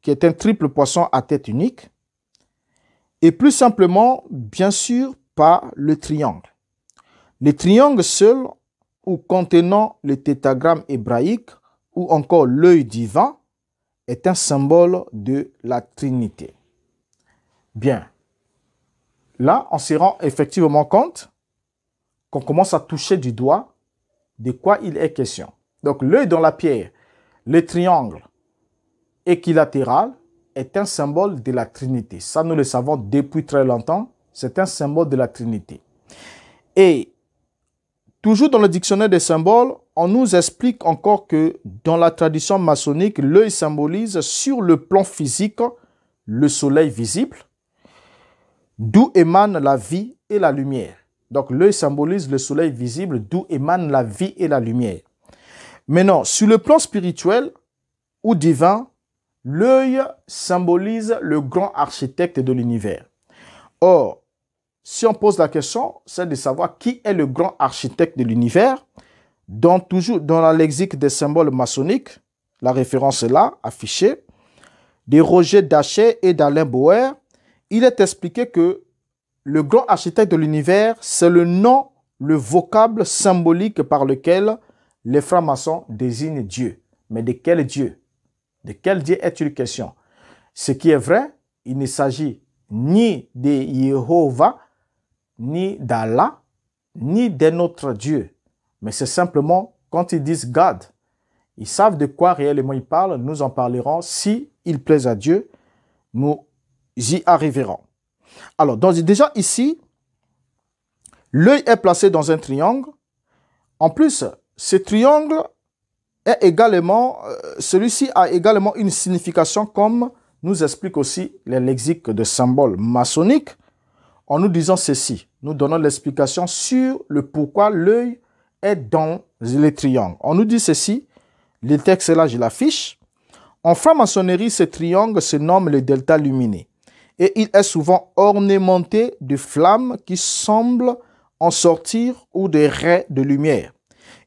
qui est un triple poisson à tête unique, et plus simplement, bien sûr, par le triangle. Le triangle seul, ou contenant le tétragramme hébraïque, ou encore l'œil divin, est un symbole de la Trinité. Bien. Là, on se rend effectivement compte qu'on commence à toucher du doigt de quoi il est question. Donc, l'œil dans la pierre, le triangle équilatéral est un symbole de la Trinité. Ça, nous le savons depuis très longtemps. C'est un symbole de la Trinité. Et toujours dans le dictionnaire des symboles, on nous explique encore que dans la tradition maçonnique, l'œil symbolise sur le plan physique le soleil visible, d'où émane la vie et la lumière. Donc l'œil symbolise le soleil visible, d'où émane la vie et la lumière. Maintenant, sur le plan spirituel ou divin, l'œil symbolise le grand architecte de l'univers. Or, si on pose la question, c'est de savoir qui est le grand architecte de l'univers. Toujours dans la lexique des symboles maçonniques, la référence est là, affichée, de Roger Dacher et d'Alain Bauer, il est expliqué que le grand architecte de l'univers, c'est le nom, le vocable symbolique par lequel les francs-maçons désignent Dieu. Mais de quel Dieu? De quel Dieu est-il question? Ce qui est vrai, il ne s'agit ni de Jéhovah, ni d'Allah, ni de notre Dieu. Mais c'est simplement, quand ils disent God, ils savent de quoi réellement ils parlent. Nous en parlerons. Si il plaît à Dieu, nous y arriverons. Alors, déjà ici, l'œil est placé dans un triangle. En plus, ce triangle est également, celui-ci a également une signification comme nous explique aussi les lexiques de symboles maçonniques en nous disant ceci. Nous donnons l'explication sur le pourquoi l'œil est dans les triangles. On nous dit ceci, le texte est là, je l'affiche. En franc-maçonnerie, ce triangle se nomme le delta luminé et il est souvent ornementé de flammes qui semblent en sortir ou de raies de lumière.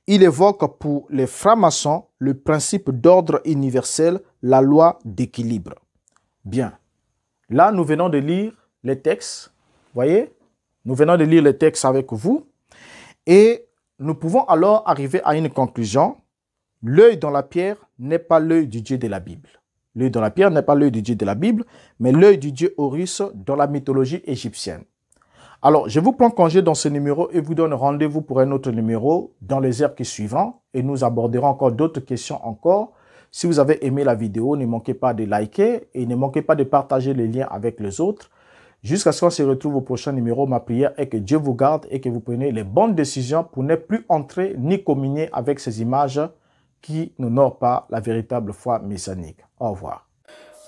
Il évoque pour les francs-maçons le principe d'ordre universel, la loi d'équilibre. Bien. Là, nous venons de lire les textes. Voyez? Nous venons de lire les textes avec vous. Et nous pouvons alors arriver à une conclusion. L'œil dans la pierre n'est pas l'œil du Dieu de la Bible. L'œil dans la pierre n'est pas l'œil du Dieu de la Bible, mais l'œil du Dieu Horus dans la mythologie égyptienne. Alors, je vous prends congé dans ce numéro et vous donne rendez-vous pour un autre numéro dans les heures qui suivront et nous aborderons encore d'autres questions encore. Si vous avez aimé la vidéo, ne manquez pas de liker et ne manquez pas de partager les liens avec les autres. Jusqu'à ce qu'on se retrouve au prochain numéro, ma prière est que Dieu vous garde et que vous preniez les bonnes décisions pour ne plus entrer ni communier avec ces images qui n'honorent pas la véritable foi messianique. Au revoir.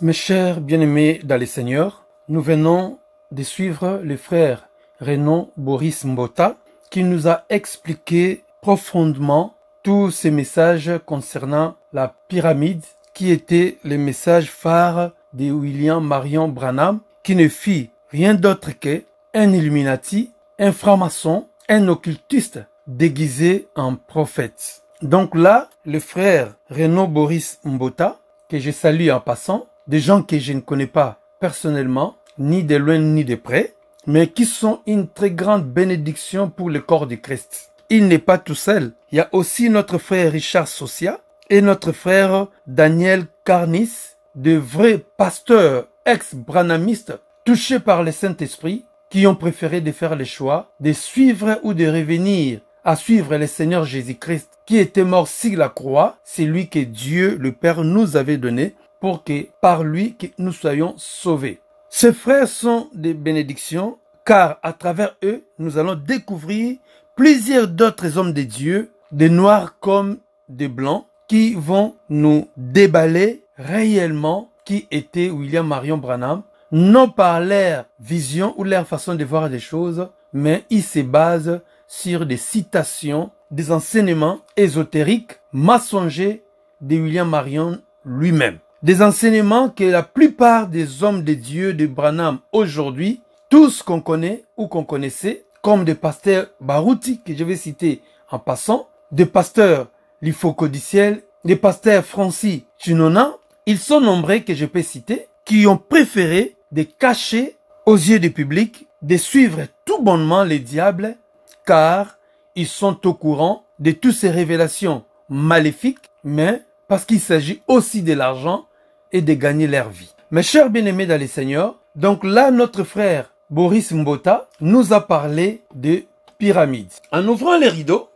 Mes chers bien-aimés dans le Seigneur, nous venons de suivre le frère Renaud Boris Mbota qui nous a expliqué profondément tous ces messages concernant la pyramide qui était le message phare de William Marion Branham qui ne fit rien d'autre qu'un Illuminati, un franc-maçon, un occultiste déguisé en prophète. Donc là, le frère Renaud Boris Mbota, que je salue en passant, des gens que je ne connais pas personnellement, ni de loin ni de près, mais qui sont une très grande bénédiction pour le corps du Christ. Il n'est pas tout seul. Il y a aussi notre frère Richard Socia et notre frère Daniel Carnis, de vrais pasteurs ex-branhamistes touchés par le Saint-Esprit qui ont préféré de faire le choix de suivre ou de revenir à suivre le Seigneur Jésus-Christ qui était mort sur la croix, c'est lui que Dieu le Père nous avait donné pour que par lui que nous soyons sauvés. Ces frères sont des bénédictions car à travers eux, nous allons découvrir plusieurs d'autres hommes de Dieu, des noirs comme des blancs, qui vont nous déballer réellement qui était William Marion Branham, non par leur vision ou leur façon de voir des choses, mais ils se basent sur des citations, des enseignements ésotériques, mensongers de William Marion lui-même. Des enseignements que la plupart des hommes de Dieu de Branham aujourd'hui, tous qu'on connaît ou qu'on connaissait, comme des pasteurs Baruti, que je vais citer en passant, des pasteurs Lifocodiciel, des pasteurs Francis Chinona, ils sont nombreux que je peux citer, qui ont préféré de cacher aux yeux du public, de suivre tout bonnement les diables, car ils sont au courant de toutes ces révélations maléfiques, mais parce qu'il s'agit aussi de l'argent, et de gagner leur vie. Mes chers bien-aimés dans les Seigneurs, donc là, notre frère Boris Mbota nous a parlé de pyramides. En ouvrant les rideaux,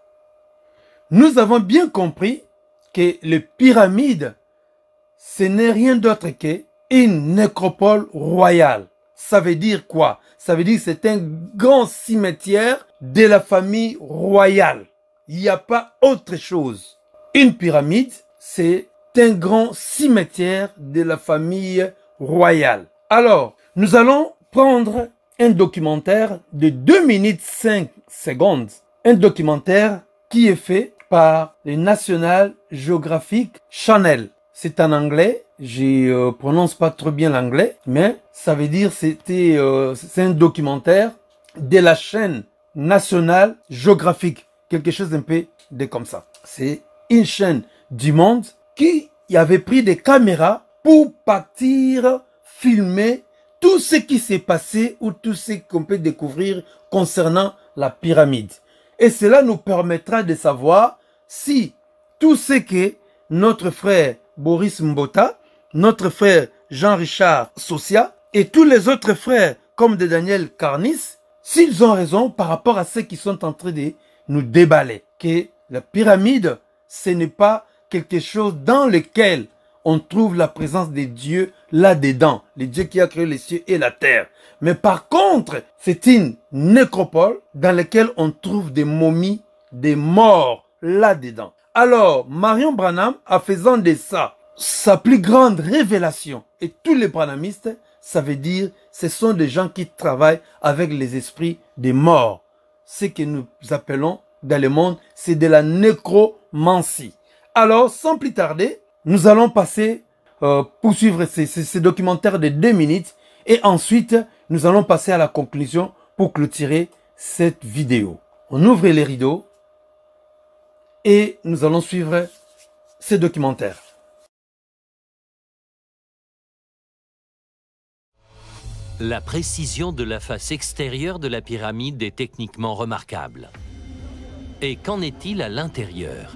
nous avons bien compris que les pyramides, ce n'est rien d'autre qu'une nécropole royale. Ça veut dire quoi? Ça veut dire que c'est un grand cimetière de la famille royale. Il n'y a pas autre chose. Une pyramide, c'est un grand cimetière de la famille royale. Alors, nous allons prendre un documentaire de 2 minutes 5 secondes. Un documentaire qui est fait par le National Geographic Channel. C'est en anglais, je prononce pas trop bien l'anglais, mais ça veut dire c'est un documentaire de la chaîne National Geographic, quelque chose d'un peu de comme ça. C'est une chaîne du monde qui avait pris des caméras pour partir filmer tout ce qui s'est passé ou tout ce qu'on peut découvrir concernant la pyramide. Et cela nous permettra de savoir si tout ce que notre frère Boris Mbota, notre frère Jean-Richard Sosia et tous les autres frères comme de Daniel Carnis, s'ils ont raison par rapport à ceux qui sont en train de nous déballer. Que la pyramide, ce n'est pas quelque chose dans lequel on trouve la présence des dieux là-dedans, les dieux qui a créé les cieux et la terre. Mais par contre, c'est une nécropole dans laquelle on trouve des momies, des morts là-dedans. Alors, Marion Branham, en faisant de ça sa plus grande révélation, et tous les branhamistes, ça veut dire, ce sont des gens qui travaillent avec les esprits des morts. Ce que nous appelons dans le monde, c'est de la nécromancie. Alors, sans plus tarder, nous allons passer, poursuivre ces documentaires de 2 minutes, et ensuite, nous allons passer à la conclusion pour clôturer cette vidéo. On ouvre les rideaux, et nous allons suivre ces documentaires.
La précision de la face extérieure de la pyramide est techniquement remarquable. Et qu'en est-il à l'intérieur?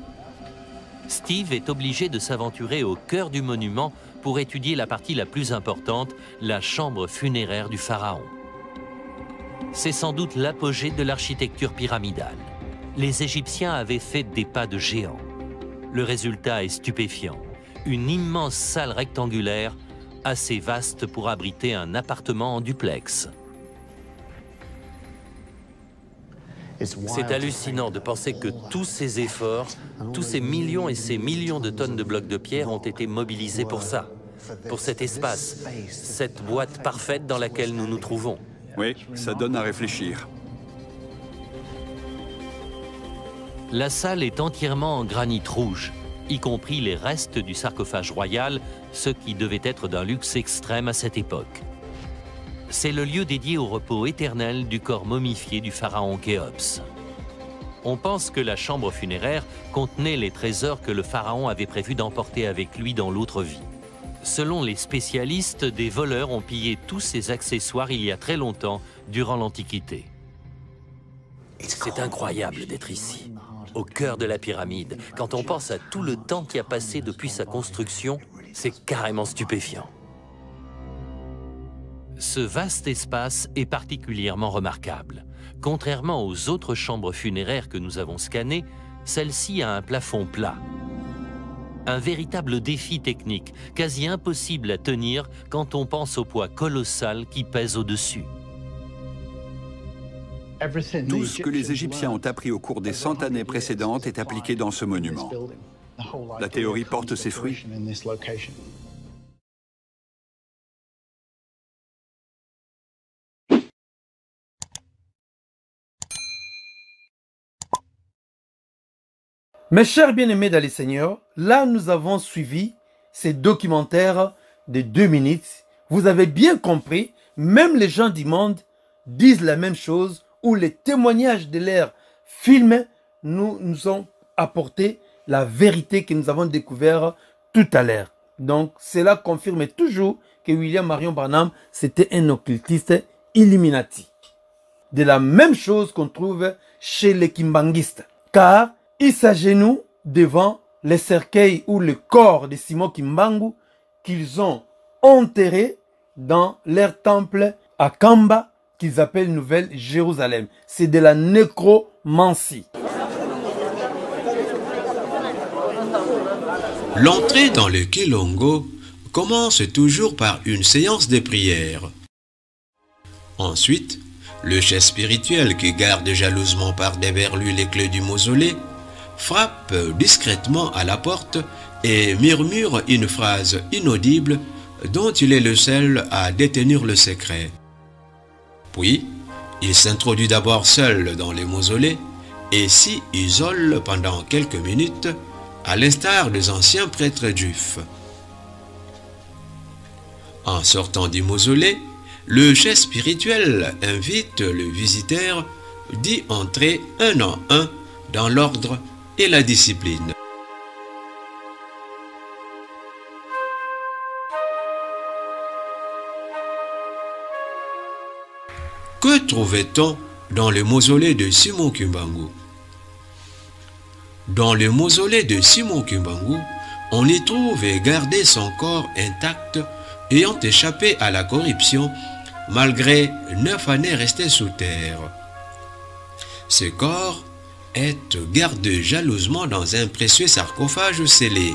Steve est obligé de s'aventurer au cœur du monument pour étudier la partie la plus importante, la chambre funéraire du pharaon. C'est sans doute l'apogée de l'architecture pyramidale. Les Égyptiens avaient fait des pas de géant. Le résultat est stupéfiant. Une immense salle rectangulaire, assez vaste pour abriter un appartement en duplex. C'est hallucinant de penser que tous ces efforts, tous ces millions et ces millions de tonnes de blocs de pierre ont été mobilisés pour ça, pour cet espace, cette boîte parfaite dans laquelle nous nous trouvons.
Oui, ça donne à réfléchir.
La salle est entièrement en granit rouge, y compris les restes du sarcophage royal, ce qui devait être d'un luxe extrême à cette époque. C'est le lieu dédié au repos éternel du corps momifié du pharaon Khéops. On pense que la chambre funéraire contenait les trésors que le pharaon avait prévu d'emporter avec lui dans l'autre vie. Selon les spécialistes, des voleurs ont pillé tous ces accessoires il y a très longtemps, durant l'Antiquité. C'est incroyable d'être ici, au cœur de la pyramide. Quand on pense à tout le temps qui a passé depuis sa construction, c'est carrément stupéfiant. Ce vaste espace est particulièrement remarquable. Contrairement aux autres chambres funéraires que nous avons scannées, celle-ci a un plafond plat. Un véritable défi technique, quasi impossible à tenir quand on pense au poids colossal qui pèse au-dessus.
Tout ce que les Égyptiens ont appris au cours des 100 années précédentes est appliqué dans ce monument. La théorie porte ses fruits.
Mes chers bien-aimés dans les Seigneurs, là nous avons suivi ces documentaires de 2 minutes. Vous avez bien compris, même les gens du monde disent la même chose, où les témoignages de leurs films nous ont apporté la vérité que nous avons découvert tout à l'heure. Donc cela confirme toujours que William Marion Branham c'était un occultiste Illuminati. De la même chose qu'on trouve chez les Kimbanguistes, car il s'agenouille devant les cercueils ou le corps de Simon Kimbangu qu'ils ont enterré dans leur temple à Kamba, qu'ils appellent Nouvelle Jérusalem. C'est de la nécromancie.
L'entrée dans le Kilongo commence toujours par une séance de prière. Ensuite, le chef spirituel qui garde jalousement par derrière lui les clés du mausolée frappe discrètement à la porte et murmure une phrase inaudible dont il est le seul à détenir le secret. Puis, il s'introduit d'abord seul dans les mausolées et s'y isole pendant quelques minutes, à l'instar des anciens prêtres juifs. En sortant du mausolée, le chef spirituel invite le visiteur d'y entrer un en un dans l'ordre et la discipline. Que trouvait-on dans le mausolée de Simon Kimbangu? Dans le mausolée de Simon Kimbangu, on y trouve gardé son corps intact ayant échappé à la corruption malgré 9 années restées sous terre. Ce corps est gardé jalousement dans un précieux sarcophage scellé.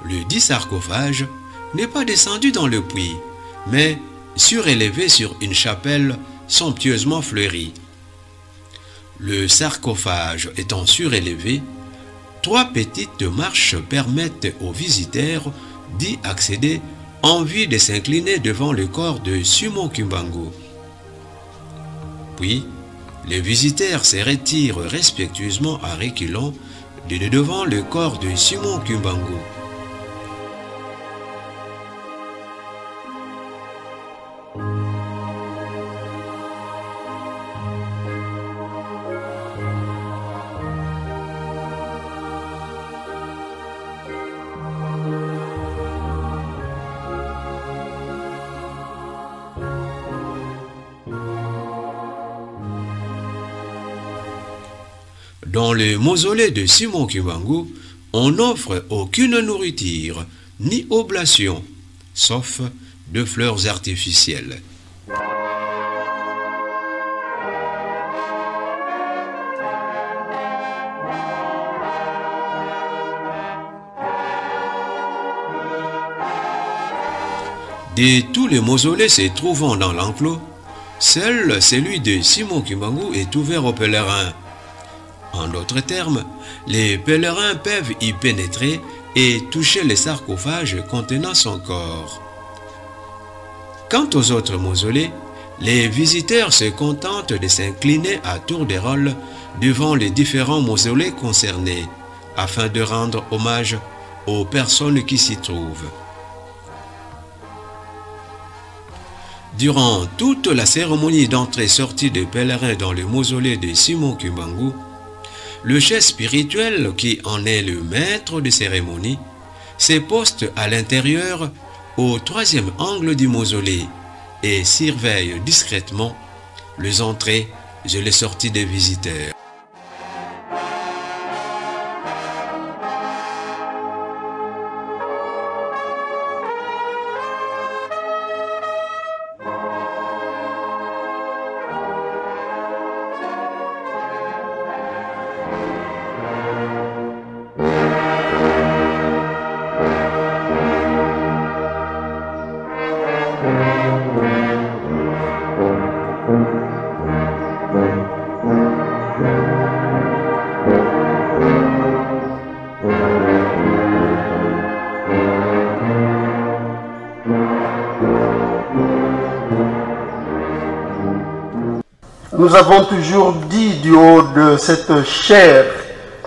Le dit sarcophage n'est pas descendu dans le puits, mais surélevé sur une chapelle somptueusement fleurie. Le sarcophage étant surélevé, 3 petites marches permettent aux visiteurs d'y accéder en vue de s'incliner devant le corps de Simon Kimbangu. Puis, les visiteurs se retirent respectueusement à reculons de devant le corps de Simon Kimbangu. Dans le mausolée de Simon Kimbangu, on n'offre aucune nourriture ni oblation, sauf de fleurs artificielles. De tous les mausolées se trouvant dans l'enclos, seul celui de Simon Kimbangu est ouvert aux pèlerins. En d'autres termes, les pèlerins peuvent y pénétrer et toucher les sarcophages contenant son corps. Quant aux autres mausolées, les visiteurs se contentent de s'incliner à tour de rôle devant les différents mausolées concernés, afin de rendre hommage aux personnes qui s'y trouvent. Durant toute la cérémonie d'entrée-sortie des pèlerins dans le mausolée de Simon Kimbangu, le chef spirituel, qui en est le maître de cérémonie, se poste à l'intérieur au 3e angle du mausolée et surveille discrètement les entrées et les sorties des visiteurs.
Nous avons toujours dit du haut de cette chaire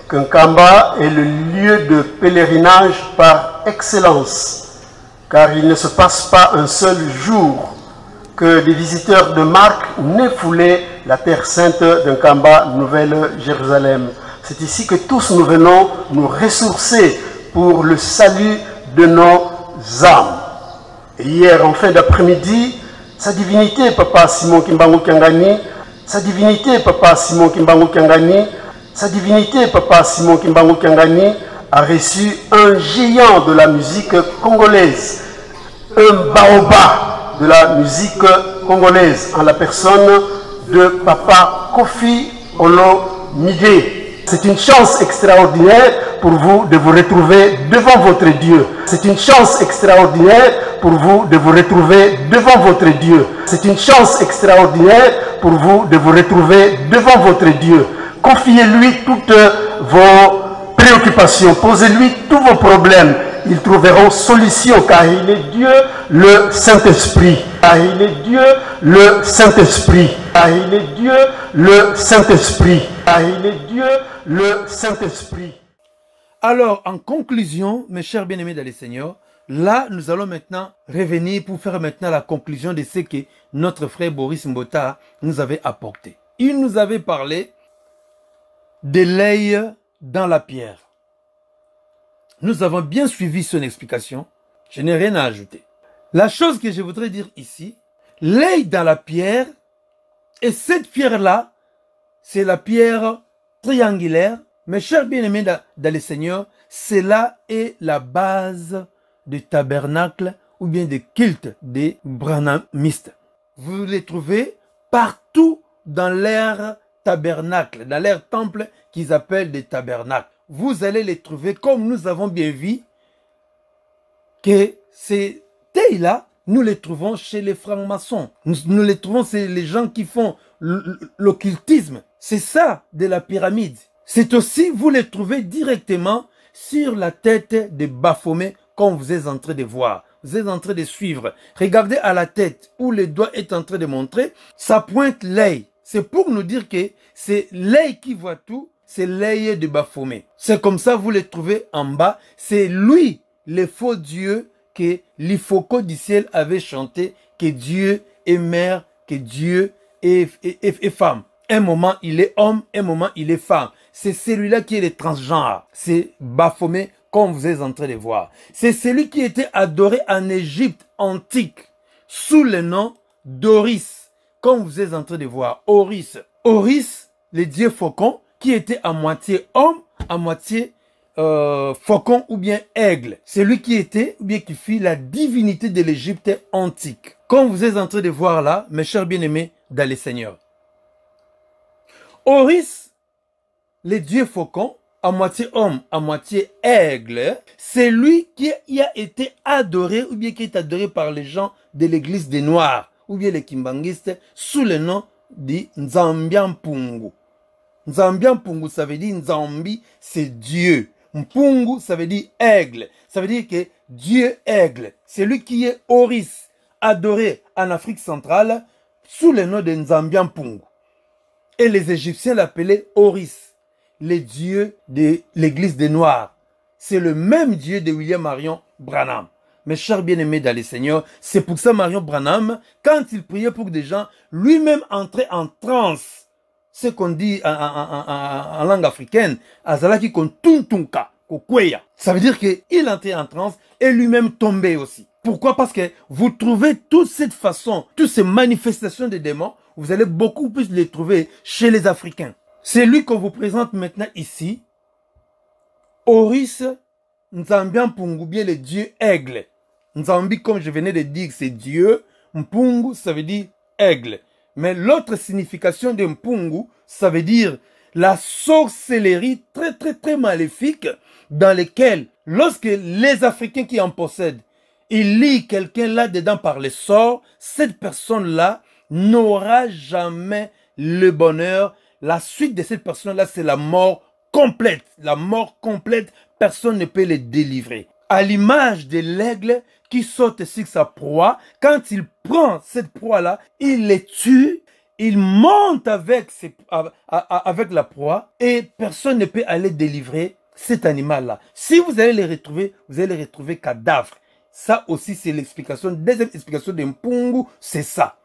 qu'un Kamba est le lieu de pèlerinage par excellence, car il ne se passe pas un seul jour que des visiteurs de marque n'aient foulé la terre sainte d'un Kamba, Nouvelle Jérusalem. C'est ici que tous nous venons nous ressourcer pour le salut de nos âmes. Et hier, en fin d'après-midi, sa divinité, Papa Simon Kimbangu Kiangani, sa divinité, Papa Simon Kimbangu Kiangani, sa divinité, Papa Simon Kimbangu Kiangani, a reçu un géant de la musique congolaise, un baobab de la musique congolaise, en la personne de Papa Kofi Olomide. C'est une chance extraordinaire pour vous de vous retrouver devant votre Dieu. C'est une chance extraordinaire pour vous de vous retrouver devant votre Dieu. C'est une chance extraordinaire pour vous de vous retrouver devant votre Dieu. Confiez-lui toutes vos préoccupations, posez-lui tous vos problèmes. Ils trouveront solution car il est Dieu, le Saint-Esprit. Car il est Dieu, le Saint-Esprit. Car il est Dieu, le Saint-Esprit. Car il est Dieu, le Saint-Esprit.
Alors, en conclusion, mes chers bien-aimés dans le Seigneur, là, nous allons maintenant revenir pour faire maintenant la conclusion de ce que notre frère Boris Mbota nous avait apporté. Il nous avait parlé de l'œil dans la pierre. Nous avons bien suivi son explication. Je n'ai rien à ajouter. La chose que je voudrais dire ici, l'œil dans la pierre, et cette pierre-là, c'est la pierre triangulaire. Mes chers bien-aimés dans le Seigneur, cela est la base du tabernacle ou bien des cultes des branhamistes. Vous les trouvez partout dans leur tabernacle, dans leur temple qu'ils appellent des tabernacles. Vous allez les trouver comme nous avons bien vu que ces tailles-là, nous les trouvons chez les francs-maçons. Nous les trouvons chez les gens qui font l'occultisme. C'est ça de la pyramide. C'est aussi, vous les trouvez directement sur la tête de Baphomet comme vous êtes en train de voir. Vous êtes en train de suivre. Regardez à la tête où le doigt est en train de montrer, ça pointe l'œil. C'est pour nous dire que c'est l'œil qui voit tout, c'est l'œil de Baphomet. C'est comme ça vous les trouvez en bas. C'est lui, le faux Dieu, que l'Ifoko du ciel avait chanté, que Dieu est mère, que Dieu est femme. Un moment il est homme, un moment il est femme. C'est celui-là qui est le transgenre. C'est Baphomet, comme vous êtes en train de voir. C'est celui qui était adoré en Égypte antique, sous le nom d'Oris, comme vous êtes en train de voir. Oris. Oris, le dieu faucon, qui était à moitié homme, à moitié faucon ou bien aigle. C'est lui qui était, ou bien qui fut la divinité de l'Égypte antique. Comme vous êtes en train de voir là, mes chers bien-aimés dans le Seigneur. Oris, le dieu faucon, à moitié homme, à moitié aigle, c'est lui qui a été adoré, ou bien qui est adoré par les gens de l'église des Noirs, ou bien les Kimbanguistes, sous le nom de Nzambian-Pungu. Nzambian-Pungu, ça veut dire Nzambi, c'est Dieu. Mpungu, ça veut dire aigle. Ça veut dire que Dieu aigle, c'est lui qui est Oris, adoré en Afrique centrale, sous le nom de Nzambian-Pungu. Et les Égyptiens l'appelaient Oris, le dieu de l'église des Noirs. C'est le même dieu de William Marion Branham. Mes chers bien-aimés dans le Seigneur, c'est pour ça Marion Branham, quand il priait pour des gens, lui-même entrait en transe. Ce qu'on dit en langue africaine, azalaki kon tuntunka, kokweya. Ça veut dire qu'il entrait en transe et lui-même tombait aussi. Pourquoi? Parce que vous trouvez toute cette façon, toutes ces manifestations de démons, vous allez beaucoup plus les trouver chez les Africains. C'est lui qu'on vous présente maintenant ici. Oris Nzambian-Pungu, bien le dieu aigle. Nzambi, comme je venais de dire, c'est Dieu. Mpungu, ça veut dire aigle. Mais l'autre signification de Mpungu, ça veut dire la sorcellerie très maléfique dans laquelle, lorsque les Africains qui en possèdent, ils lient quelqu'un là-dedans par le sort, cette personne-là n'aura jamais le bonheur. La suite de cette personne-là, c'est la mort complète. La mort complète, personne ne peut les délivrer. À l'image de l'aigle qui saute sur sa proie, quand il prend cette proie-là, il les tue, il monte avec la proie et personne ne peut aller délivrer cet animal-là. Si vous allez les retrouver, vous allez les retrouver cadavres. Ça aussi, c'est l'explication. Deuxième explication de Mpungu, c'est ça.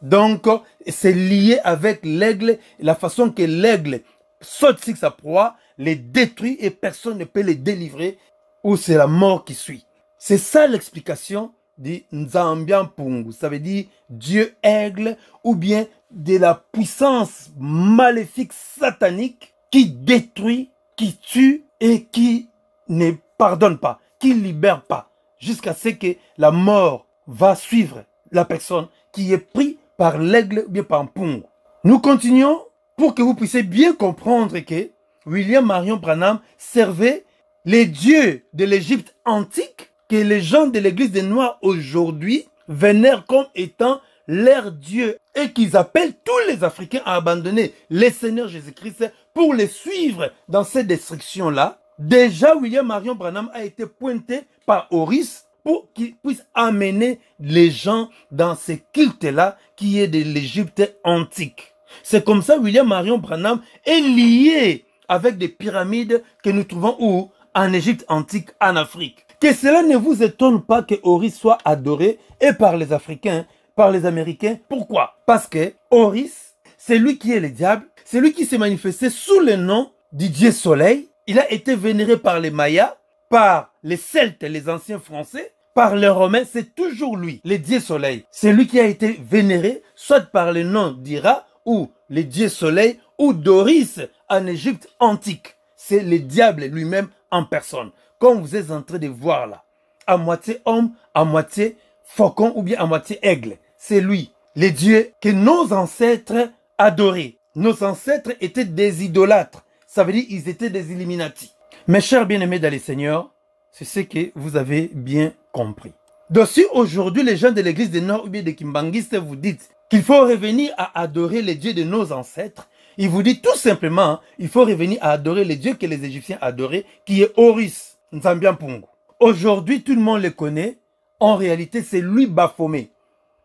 Donc, c'est lié avec l'aigle, la façon que l'aigle saute sur sa proie, les détruit et personne ne peut les délivrer, ou c'est la mort qui suit. C'est ça l'explication de Nzambian-Pungu. Ça veut dire Dieu aigle, ou bien de la puissance maléfique satanique qui détruit, qui tue et qui ne pardonne pas, qui ne libère pas, jusqu'à ce que la mort va suivre la personne qui est prise par l'aigle ou bien par un pungu. Nous continuons pour que vous puissiez bien comprendre que William Marion Branham servait les dieux de l'Égypte antique que les gens de l'église des Noirs aujourd'hui vénèrent comme étant leur Dieu et qu'ils appellent tous les Africains à abandonner le Seigneur Jésus-Christ pour les suivre dans cette destruction-là. Déjà, William Marion Branham a été pointé par Horus pour qu'il puisse amener les gens dans ce culte-là qui est de l'Égypte antique. C'est comme ça que William Marion Branham est lié avec des pyramides que nous trouvons où? En Égypte antique, en Afrique. Que cela ne vous étonne pas que Horus soit adoré et par les Africains, par les Américains. Pourquoi? Parce que Horus, c'est lui qui est le diable, c'est lui qui s'est manifesté sous le nom du dieu soleil. Il a été vénéré par les Mayas, par les Celtes, les anciens Français, par les Romains, c'est toujours lui, le dieu soleil. C'est lui qui a été vénéré, soit par le nom d'Ira, ou le dieu soleil, ou d'Horus en Égypte antique. C'est le diable lui-même en personne. Comme vous êtes en train de voir là. À moitié homme, à moitié faucon ou bien à moitié aigle. C'est lui, le dieu que nos ancêtres adoraient. Nos ancêtres étaient des idolâtres. Ça veut dire qu'ils étaient des Illuminati. Mes chers bien-aimés dans les Seigneurs, c'est ce que vous avez bien compris. Donc si aujourd'hui les gens de l'église des Nord ou bien des Kimbanguistes vous dites qu'il faut revenir à adorer les dieux de nos ancêtres, il vous dit tout simplement, il faut revenir à adorer les dieux que les Égyptiens adoraient, qui est Horus, Nzambian Pungu. Aujourd'hui, tout le monde le connaît. En réalité, c'est lui Baphomet.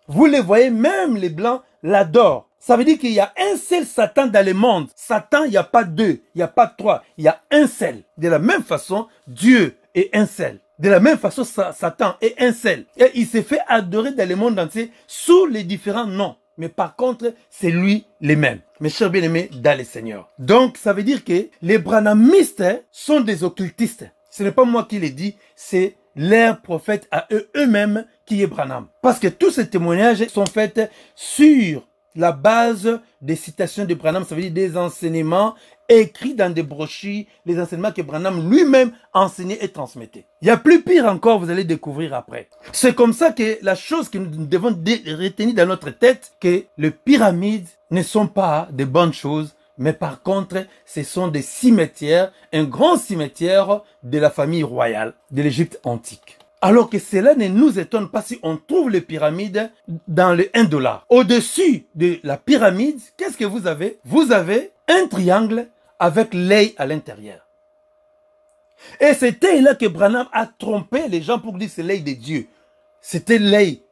Vous le voyez, même les Blancs l'adorent. Ça veut dire qu'il y a un seul Satan dans le monde. Satan, il n'y a pas deux, il n'y a pas trois, il y a un seul. De la même façon, Dieu est un seul. De la même façon, Satan est un seul. Et il s'est fait adorer dans le monde entier sous les différents noms. Mais par contre, c'est lui les mêmes. Mes chers bien-aimés dans le Seigneur. Donc, ça veut dire que les branhamistes sont des occultistes. Ce n'est pas moi qui l'ai dit, c'est leurs prophètes à eux-mêmes qui est Branham. Parce que tous ces témoignages sont faits sur la base des citations de Branham, ça veut dire des enseignements écrits dans des brochures, les enseignements que Branham lui-même enseignait et transmettait. Il y a plus pire encore, vous allez découvrir après. C'est comme ça que la chose que nous devons retenir dans notre tête, que les pyramides ne sont pas de bonnes choses, mais par contre, ce sont des cimetières, un grand cimetière de la famille royale de l'Égypte antique. Alors que cela ne nous étonne pas si on trouve les pyramides dans le $1. Au-dessus de la pyramide, qu'est-ce que vous avez? Vous avez un triangle avec l'œil à l'intérieur. Et c'était là que Branham a trompé les gens pour dire que c'est l'œil de Dieu. C'était l'œil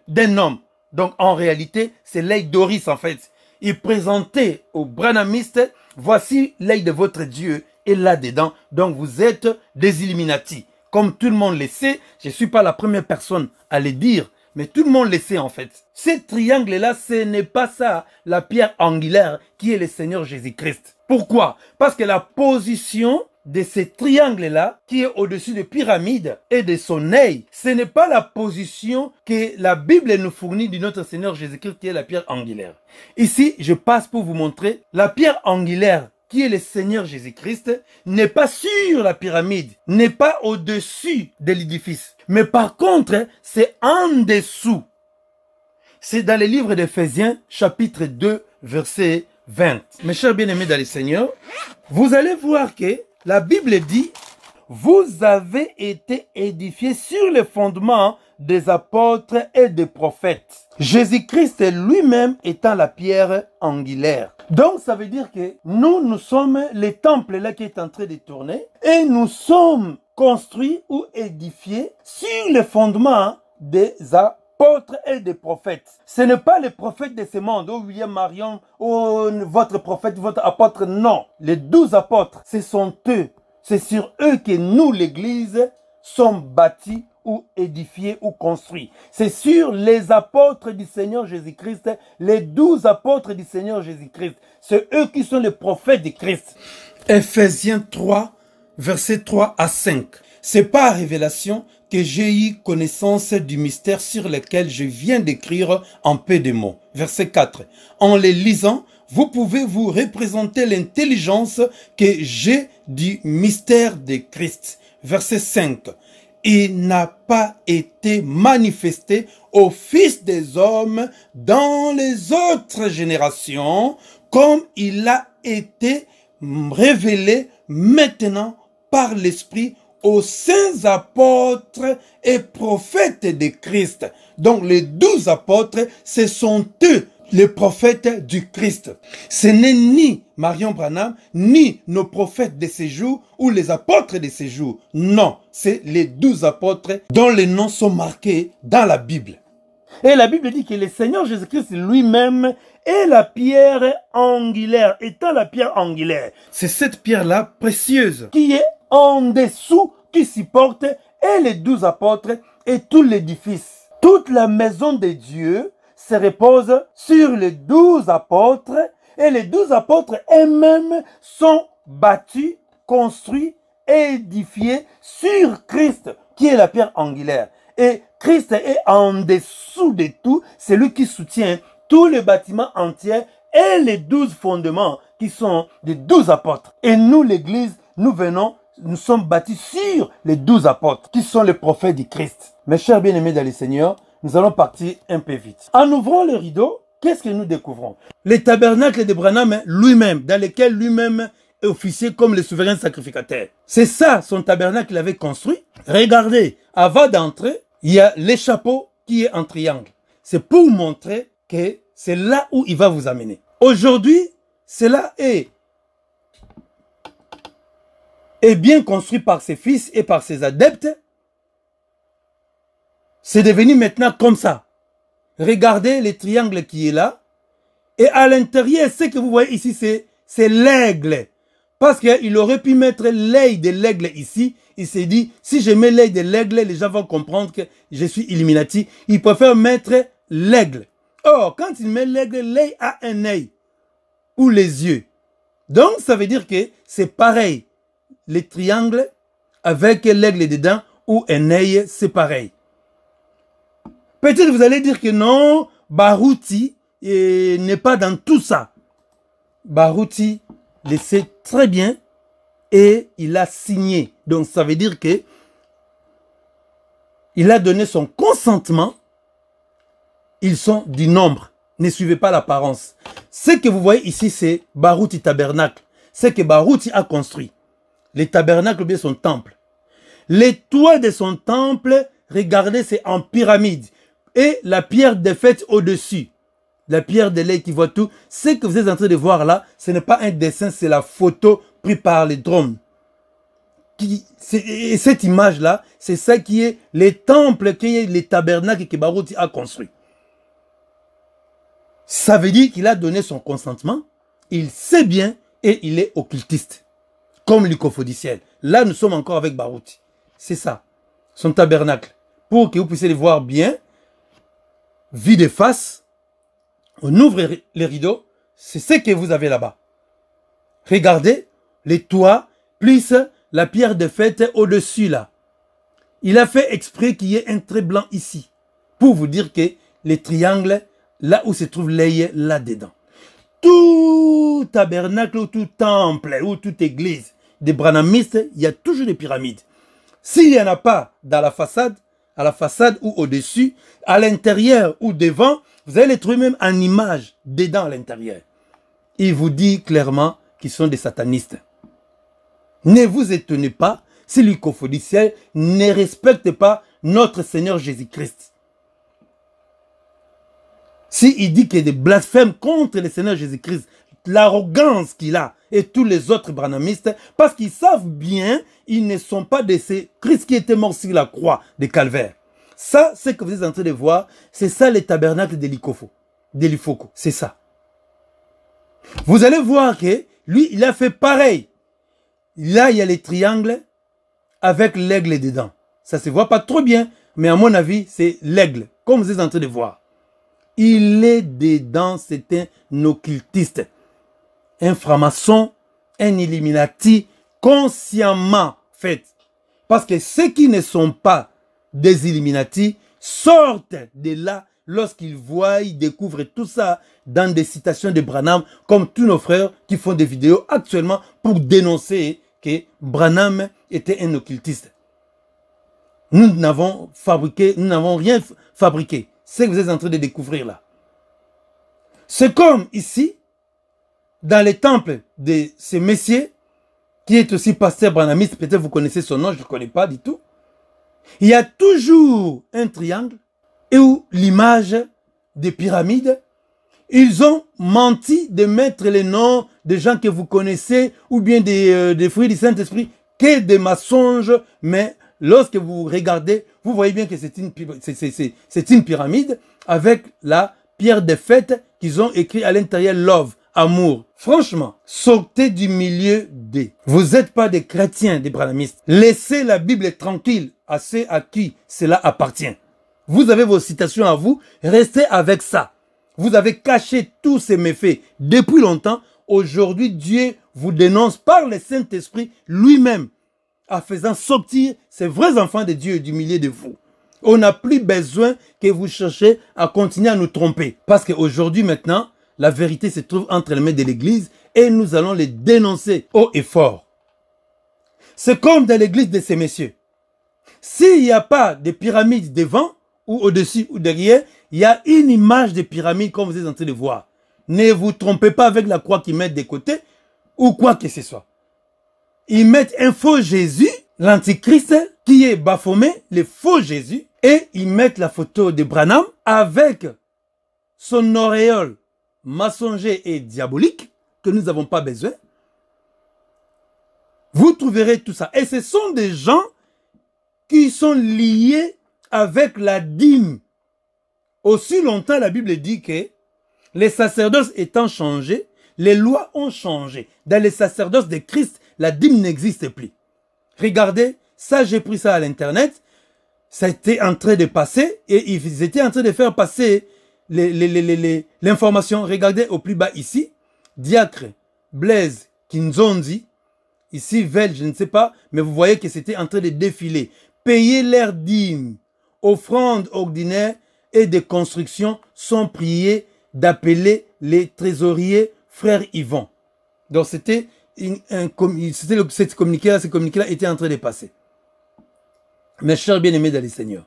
d'un homme. Donc en réalité, c'est l'œil d'Horus en fait. Il présentait aux branhamistes, voici l'œil de votre Dieu est là-dedans. Donc vous êtes des Illuminati. Comme tout le monde le sait, je ne suis pas la première personne à le dire, mais tout le monde le sait en fait. Ce triangle-là, ce n'est pas ça, la pierre angulaire qui est le Seigneur Jésus-Christ. Pourquoi? Parce que la position de ce triangle-là, qui est au-dessus de pyramide et de son œil, ce n'est pas la position que la Bible nous fournit de notre Seigneur Jésus-Christ qui est la pierre angulaire. Ici, je passe pour vous montrer la pierre angulaire qui est le Seigneur Jésus-Christ, n'est pas sur la pyramide, n'est pas au-dessus de l'édifice. Mais par contre, c'est en dessous. C'est dans le livre d'Éphésiens, chapitre 2, verset 20. Mes chers bien-aimés dans le Seigneur, vous allez voir que la Bible dit, vous avez été édifiés sur les fondements des apôtres et des prophètes. Jésus-Christ lui-même étant la pierre angulaire. Donc ça veut dire que nous sommes le temple là qui est en train de tourner et nous sommes construits ou édifiés sur les fondements des apôtres et des prophètes. Ce n'est pas les prophètes de ce monde, ou William Marion, ou votre prophète, votre apôtre, non. Les 12 apôtres, ce sont eux. C'est sur eux que nous, l'Église, sommes bâtis ou édifiés ou construits. C'est sur les apôtres du Seigneur Jésus-Christ, les 12 apôtres du Seigneur Jésus-Christ. C'est eux qui sont les prophètes de Christ. Éphésiens 3, versets 3 à 5. C'est par révélation que j'ai eu connaissance du mystère sur lequel je viens d'écrire en peu de mots. Verset 4. En les lisant, vous pouvez vous représenter l'intelligence que j'ai du mystère de Christ. Verset 5. Il n'a pas été manifesté aux fils des hommes dans les autres générations, comme il a été révélé maintenant par l'Esprit aux saints apôtres et prophètes de Christ. Donc les 12 apôtres, ce sont eux les prophètes du Christ. Ce n'est ni Marion Branham, ni nos prophètes de ces jours ou les apôtres de ces jours. Non, c'est les 12 apôtres dont les noms sont marqués dans la Bible. Et la Bible dit que le Seigneur Jésus-Christ lui-même est la pierre angulaire, étant la pierre angulaire. C'est cette pierre-là précieuse qui est en dessous, qui supporte et les 12 apôtres et tout l'édifice. Toute la maison de Dieu se repose sur les 12 apôtres et les 12 apôtres eux-mêmes sont bâtis, construits, édifiés sur Christ qui est la pierre angulaire. Et Christ est en dessous de tout, c'est lui qui soutient tout le bâtiment entier et les 12 fondements qui sont des 12 apôtres. Et nous, l'Église, nous sommes bâtis sur les 12 apôtres qui sont les prophètes du Christ. Mes chers bien-aimés dans le Seigneur, nous allons partir un peu vite. En ouvrant le rideau, qu'est-ce que nous découvrons? Le tabernacle de Branham lui-même, dans lequel lui-même est officier comme le souverain sacrificateur. C'est ça son tabernacle qu'il avait construit. Regardez, avant d'entrer, il y a l'échafaud qui est en triangle. C'est pour montrer que c'est là où il va vous amener. Aujourd'hui, cela est bien construit par ses fils et par ses adeptes. C'est devenu maintenant comme ça. Regardez le triangle qui est là. Et à l'intérieur, ce que vous voyez ici, c'est l'aigle. Parce qu'il aurait pu mettre l'œil de l'aigle ici. Il s'est dit, si je mets l'œil de l'aigle, les gens vont comprendre que je suis Illuminati. Il préfère mettre l'aigle. Or, quand il met l'aigle, l'œil a un œil. Ou les yeux. Donc, ça veut dire que c'est pareil. Les triangles avec l'aigle dedans ou un œil, c'est pareil. Peut-être vous allez dire que non, Baruti n'est pas dans tout ça. Baruti le sait très bien et il a signé. Donc ça veut dire que il a donné son consentement. Ils sont du nombre. Ne suivez pas l'apparence. Ce que vous voyez ici, c'est Baruti Tabernacle. Ce que Baruti a construit. Les tabernacles ou bien son temple. Les toits de son temple, regardez, c'est en pyramide. Et la pierre de fête au-dessus. La pierre de lait qui voit tout. Ce que vous êtes en train de voir là, ce n'est pas un dessin, c'est la photo prise par les drones. Et cette image-là, c'est ça qui est les temples, qui est les tabernacles que Baruti a construits. Ça veut dire qu'il a donné son consentement. Il sait bien et il est occultiste. Comme l'icophodiciel. Là, nous sommes encore avec Baruti. C'est ça. Son tabernacle. Pour que vous puissiez le voir bien. Vue de face. On ouvre les rideaux. C'est ce que vous avez là-bas. Regardez. Les toits. Plus la pierre de fête au-dessus là. Il a fait exprès qu'il y ait un trait blanc ici. Pour vous dire que les triangles, là où se trouve l'œil, là-dedans. Tout tabernacle ou tout temple ou toute église des branhamistes, il y a toujours des pyramides. S'il n'y en a pas dans la façade, à la façade ou au-dessus, à l'intérieur ou devant, vous allez les trouver même en image dedans à l'intérieur. Il vous dit clairement qu'ils sont des satanistes. Ne vous étonnez pas si l'icophodiciel ne respecte pas notre Seigneur Jésus-Christ. S'il dit qu'il y a des blasphèmes contre le Seigneur Jésus-Christ, l'arrogance qu'il a et tous les autres branhamistes, parce qu'ils savent bien, ils ne sont pas de ces Christ qui était mort sur la croix de Calvaire. Ça, ce que vous êtes en train de voir, c'est ça les tabernacles de l'Ifoko. C'est ça. Vous allez voir que lui, il a fait pareil. Là, il y a les triangles avec l'aigle dedans. Ça se voit pas trop bien, mais à mon avis, c'est l'aigle, comme vous êtes en train de voir. Il est dedans, c'est un occultiste, un franc-maçon, un Illuminati, consciemment fait. Parce que ceux qui ne sont pas des Illuminati sortent de là lorsqu'ils voient, ils découvrent tout ça dans des citations de Branham, comme tous nos frères qui font des vidéos actuellement pour dénoncer que Branham était un occultiste. Nous n'avons rien fabriqué. C'est ce que vous êtes en train de découvrir là. C'est comme ici, dans les temples de ce messieurs, qui est aussi pasteur branhamiste, peut-être vous connaissez son nom, je ne connais pas du tout. Il y a toujours un triangle et où l'image des pyramides, ils ont menti de mettre les noms des gens que vous connaissez ou bien des fruits du Saint-Esprit, que des mensonges, mais lorsque vous regardez, vous voyez bien que c'est une pyramide avec la pierre des fêtes qu'ils ont écrit à l'intérieur Love, amour. Franchement, sortez du milieu des. Vous n'êtes pas des chrétiens, des branhamistes. Laissez la Bible tranquille à ceux à qui cela appartient. Vous avez vos citations à vous, restez avec ça. Vous avez caché tous ces méfaits depuis longtemps. Aujourd'hui, Dieu vous dénonce par le Saint-Esprit lui-même, en faisant sortir ces vrais enfants de Dieu du milieu de vous. On n'a plus besoin que vous cherchiez à continuer à nous tromper. Parce qu'aujourd'hui, maintenant, la vérité se trouve entre les mains de l'Église et nous allons les dénoncer haut et fort. C'est comme dans l'Église de ces messieurs. S'il n'y a pas de pyramide devant, ou au-dessus, ou derrière, il y a une image de pyramide comme vous êtes en train de voir. Ne vous trompez pas avec la croix qu'ils mettent des côtés, ou quoi que ce soit. Ils mettent un faux Jésus, l'antichrist, qui est Baphomet, le faux Jésus, et ils mettent la photo de Branham avec son auréole mensonger et diabolique, que nous n'avons pas besoin. Vous trouverez tout ça. Et ce sont des gens qui sont liés avec la dîme. Aussi longtemps, la Bible dit que les sacerdoces étant changés, les lois ont changé. Dans les sacerdoces de Christ, la dîme n'existe plus. Regardez, ça j'ai pris ça à l'internet, ça était en train de passer et ils étaient en train de faire passer l'information. Regardez au plus bas ici, Diacre Blaise Kinzonzi, ici Vel, je ne sais pas, mais vous voyez que c'était en train de défiler. Payer leurs dîmes, offrandes ordinaires et des constructions sont priés d'appeler les trésoriers frères Yvon. Donc c'était ce communiqué-là était en train de passer. Mes chers bien-aimés dans le Seigneur,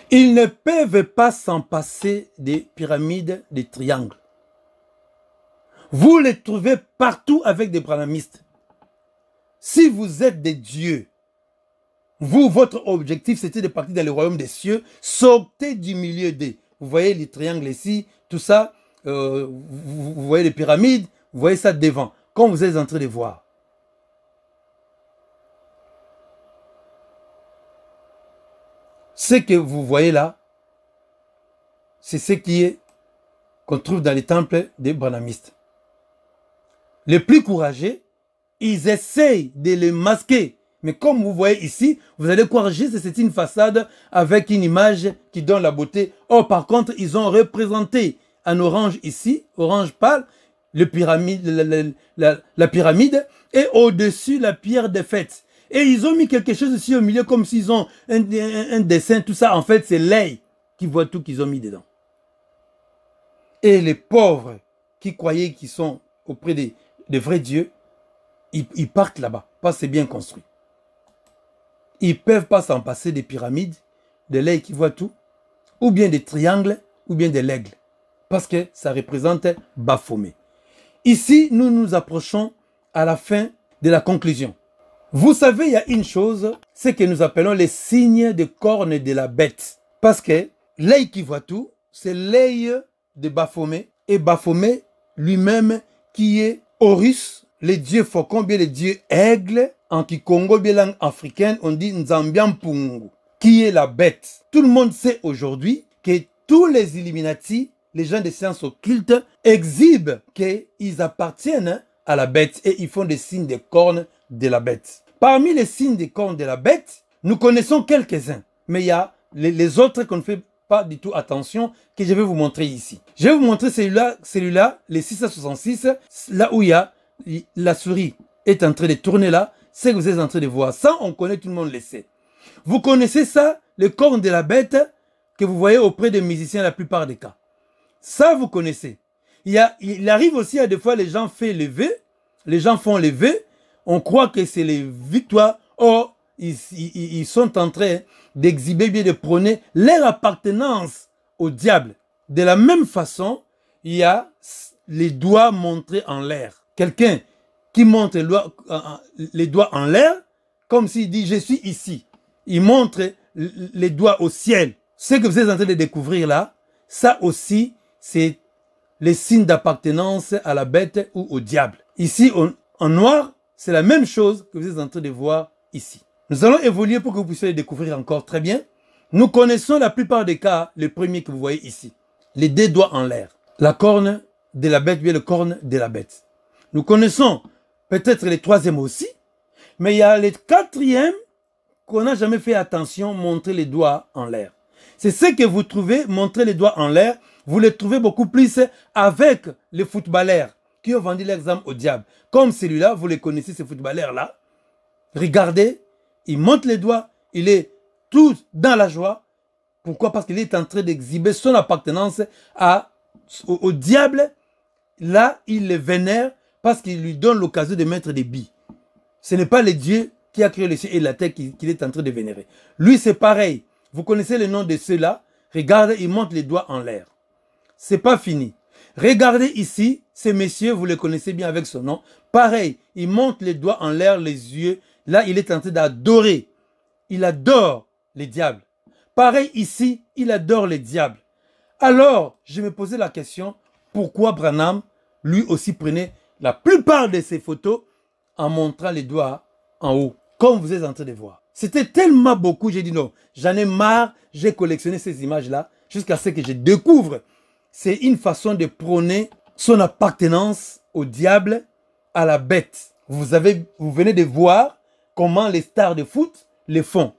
ils ne peuvent pas s'en passer des pyramides, des triangles. Vous les trouvez partout avec des branhamistes. Si vous êtes des dieux, vous, votre objectif, c'était de partir dans le royaume des cieux, sortez du milieu des. Vous voyez les triangles ici, tout ça, vous voyez les pyramides, vous voyez ça devant, comme vous êtes en train de voir. Ce que vous voyez là, c'est ce qui est qu'on trouve dans les temples des branhamistes. Les plus courageux, ils essayent de les masquer. Mais comme vous voyez ici, vous allez croire juste que c'est une façade avec une image qui donne la beauté. Oh, par contre, ils ont représenté en orange ici, orange pâle, la pyramide, et au-dessus, la pierre des fêtes. Et ils ont mis quelque chose ici au milieu, comme s'ils ont un dessin, tout ça. En fait, c'est l'œil qui voit tout qu'ils ont mis dedans. Et les pauvres qui croyaient qu'ils sont auprès des vrais dieux, ils partent là-bas, parce que c'est bien construit. Ils ne peuvent pas s'en passer des pyramides, de l'œil qui voit tout, ou bien des triangles, ou bien de l'aigle. Parce que ça représente Baphomet. Ici, nous nous approchons à la fin de la conclusion. Vous savez, il y a une chose, c'est que nous appelons les signes de cornes de la bête. Parce que l'œil qui voit tout, c'est l'œil de Baphomet. Et Baphomet lui-même qui est Horus, les dieux faucons, bien les dieux aigles. En Kikongo, bien langue africaine, on dit Nzambiampungu, qui est la bête. Tout le monde sait aujourd'hui que tous les Illuminati, les gens des sciences occultes, exhibent qu'ils appartiennent à la bête et ils font des signes de cornes de la bête. Parmi les signes des cornes de la bête, nous connaissons quelques-uns, mais il y a les autres qu'on ne fait pas du tout attention, que je vais vous montrer ici. Je vais vous montrer celui-là, les 666, là où il y a la souris est en train de tourner là. ce que vous êtes en train de voir. Ça, on connaît, tout le monde le sait. Vous connaissez ça, le corne de la bête que vous voyez auprès des musiciens la plupart des cas. Ça, vous connaissez. Il arrive aussi à des fois, les gens font lever, on croit que c'est les victoires. Or, ils sont en train d'exhiber, bien de prôner leur appartenance au diable. De la même façon, il y a les doigts montrés en l'air. Quelqu'un qui montre les doigts en l'air, comme s'il dit « je suis ici ». Il montre les doigts au ciel. Ce que vous êtes en train de découvrir là, ça aussi, c'est les signes d'appartenance à la bête ou au diable. Ici, en noir, c'est la même chose que vous êtes en train de voir ici. Nous allons évoluer pour que vous puissiez les découvrir encore très bien. Nous connaissons la plupart des cas, le premier que vous voyez ici. Les deux doigts en l'air. La corne de la bête, bien le corne de la bête. Nous connaissons peut-être les troisièmes aussi, mais il y a les quatrièmes qu'on n'a jamais fait attention, montrer les doigts en l'air. C'est ce que vous trouvez, montrer les doigts en l'air, vous les trouvez beaucoup plus avec les footballeurs qui ont vendu leurs âmes au diable. Comme celui-là, vous les connaissez, ces footballeurs-là. Regardez, il monte les doigts, il est tout dans la joie. Pourquoi? Parce qu'il est en train d'exhiber son appartenance au diable. Là, il le vénère parce qu'il lui donne l'occasion de mettre des billes. Ce n'est pas le Dieu qui a créé les cieux et la terre qu'il est en train de vénérer. Lui, c'est pareil. Vous connaissez le nom de ceux-là. Regardez, il monte les doigts en l'air. C'est pas fini. Regardez ici, ces messieurs, vous les connaissez bien avec son nom. Pareil, il monte les doigts en l'air, les yeux. Là, il est en train d'adorer. Il adore les diables. Pareil ici, il adore les diables. Alors, je me posais la question, pourquoi Branham, lui aussi, prenait la plupart de ses photos en montrant les doigts en haut, comme vous êtes en train de voir. C'était tellement beaucoup, j'ai dit non, j'en ai marre, j'ai collectionné ces images-là, jusqu'à ce que je découvre. C'est une façon de prôner son appartenance au diable, à la bête. Vous venez de voir comment les stars de foot les font.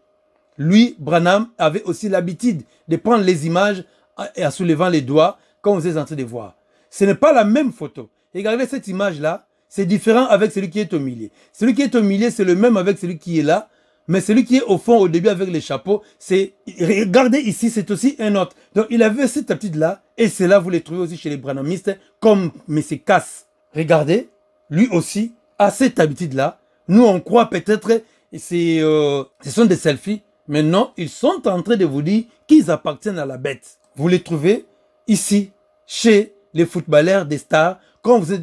Lui, Branham, avait aussi l'habitude de prendre les images en soulevant les doigts, comme vous êtes en train de voir. Ce n'est pas la même photo. Regardez cette image-là, c'est différent avec celui qui est au milieu. Celui qui est au milieu, c'est le même avec celui qui est là, mais celui qui est au fond, au début, avec les chapeaux, c'est... Regardez ici, c'est aussi un autre. Donc, il avait cette habitude-là, et c'est là, vous les trouvez aussi chez les branhamistes, comme M. Cass. Regardez, lui aussi a cette habitude-là. Nous, on croit peut-être, ce sont des selfies, mais non, ils sont en train de vous dire qu'ils appartiennent à la bête. Vous les trouvez ici, chez les footballeurs des stars, comme vous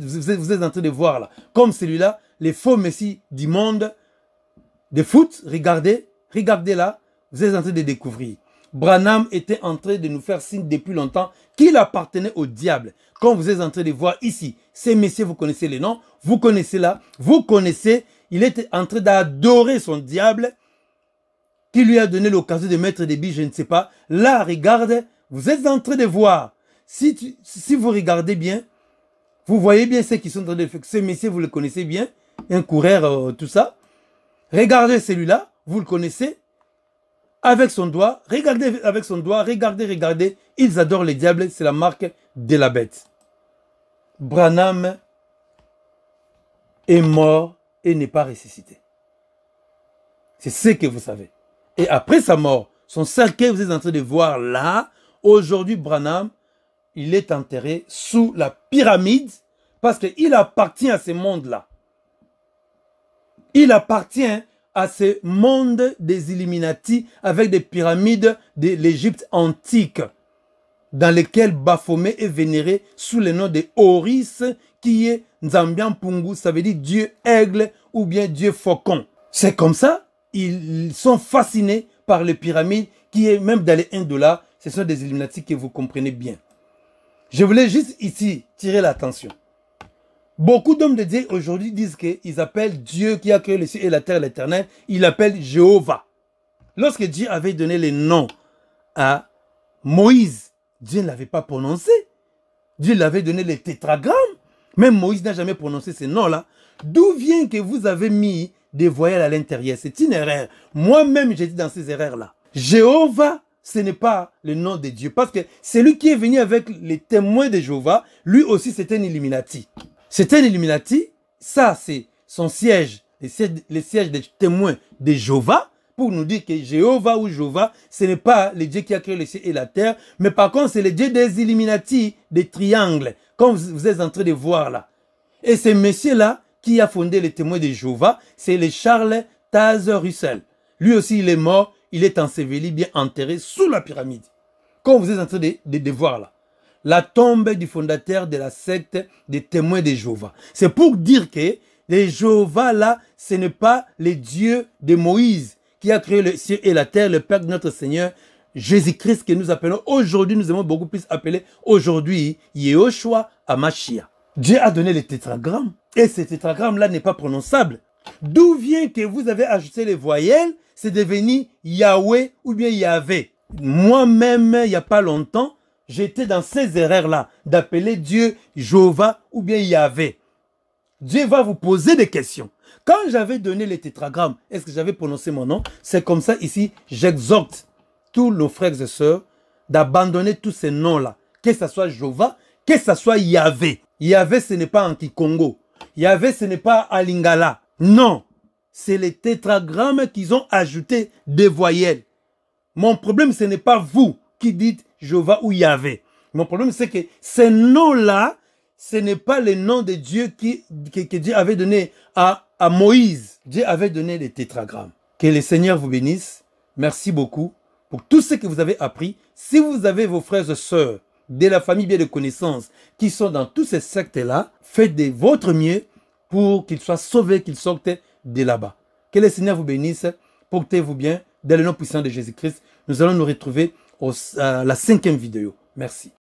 êtes en train de voir là. Comme celui-là, les faux messies du monde de foot, regardez là, vous êtes en train de découvrir. Branham était en train de nous faire signe depuis longtemps qu'il appartenait au diable. Comme vous êtes en train de voir ici, ces messieurs, vous connaissez les noms, vous connaissez là, vous connaissez, il était en train d'adorer son diable, qui lui a donné l'occasion de mettre des billes, je ne sais pas. Là, regarde, vous êtes en train de voir. Si vous regardez bien, vous voyez bien ceux qui sont en train de faire. Ces messieurs, vous le connaissez bien, un coureur, tout ça. Regardez celui-là, vous le connaissez, avec son doigt, regardez avec son doigt, regardez, ils adorent les diables, c'est la marque de la bête. Branham est mort et n'est pas ressuscité. C'est ce que vous savez. Et après sa mort, son cercueil, vous êtes en train de voir là, aujourd'hui Branham, il est enterré sous la pyramide, parce qu'il appartient à ce monde-là. Il appartient à ce monde des Illuminati avec des pyramides de l'Égypte antique dans lesquelles Baphomet est vénéré sous le nom de Horus qui est Nzambian Pungu, ça veut dire Dieu aigle ou bien Dieu faucon. C'est comme ça, ils sont fascinés par les pyramides qui est même dans les $1, ce sont des Illuminati que vous comprenez bien. Je voulais juste ici tirer l'attention. Beaucoup d'hommes de Dieu aujourd'hui disent qu'ils appellent Dieu qui a créé le ciel et la terre, l'Éternel, ils l'appellent Jéhovah. Lorsque Dieu avait donné le nom à Moïse, Dieu ne l'avait pas prononcé. Dieu l'avait donné les tétragrammes. Même Moïse n'a jamais prononcé ce nom-là. D'où vient que vous avez mis des voyelles à l'intérieur? C'est une erreur. Moi-même, j'étais dans ces erreurs-là. Jéhovah, ce n'est pas le nom de Dieu. Parce que celui qui est venu avec les témoins de Jéhovah, lui aussi, c'était un Illuminati. C'est un Illuminati, ça c'est son siège le siège des témoins de Jéhovah, pour nous dire que Jéhovah ou Jéhovah, ce n'est pas le Dieu qui a créé le ciel et la terre, mais par contre, c'est le Dieu des Illuminati, des triangles, comme vous êtes en train de voir là. Et ce monsieur-là, qui a fondé les témoins de Jéhovah, c'est le Charles Taze Russell. Lui aussi, il est mort, il est enseveli, bien enterré sous la pyramide. Comme vous êtes en train de voir là. La tombe du fondateur de la secte des témoins de Jéhovah. C'est pour dire que les Jéhovah là, ce n'est pas le Dieu de Moïse qui a créé le ciel et la terre, le Père de notre Seigneur Jésus-Christ que nous appelons aujourd'hui, nous aimons beaucoup plus appeler aujourd'hui Yehoshua Hamashia. Dieu a donné le tétragramme et ce tétragramme là n'est pas prononçable. D'où vient que vous avez ajouté les voyelles, c'est devenu Yahweh ou bien Yahvé. Moi-même, il n'y a pas longtemps, j'étais dans ces erreurs-là, d'appeler Dieu Jéhovah ou bien Yahvé. Dieu va vous poser des questions. Quand j'avais donné les tétragrammes, est-ce que j'avais prononcé mon nom? C'est comme ça ici, j'exhorte tous nos frères et sœurs d'abandonner tous ces noms-là. Que ce soit Jéhovah, que ce soit Yahvé. Yahvé, ce n'est pas Anti-Congo. Yahvé, ce n'est pas Alingala. Non, c'est les tétragrammes qu'ils ont ajouté des voyelles. Mon problème, ce n'est pas vous qui dites Jéhovah ou Yahvé. Mon problème, c'est que ces noms-là, ce n'est pas le nom de Dieu que Dieu avait donné à Moïse. Dieu avait donné les tétragrammes. Que le Seigneur vous bénisse. Merci beaucoup pour tout ce que vous avez appris. Si vous avez vos frères et sœurs de la famille bien de connaissances qui sont dans tous ces sectes-là, faites de votre mieux pour qu'ils soient sauvés, qu'ils sortent de là-bas. Que le Seigneur vous bénisse. Portez-vous bien. Dans le nom puissant de Jésus-Christ, nous allons nous retrouver à la 5e vidéo. Merci.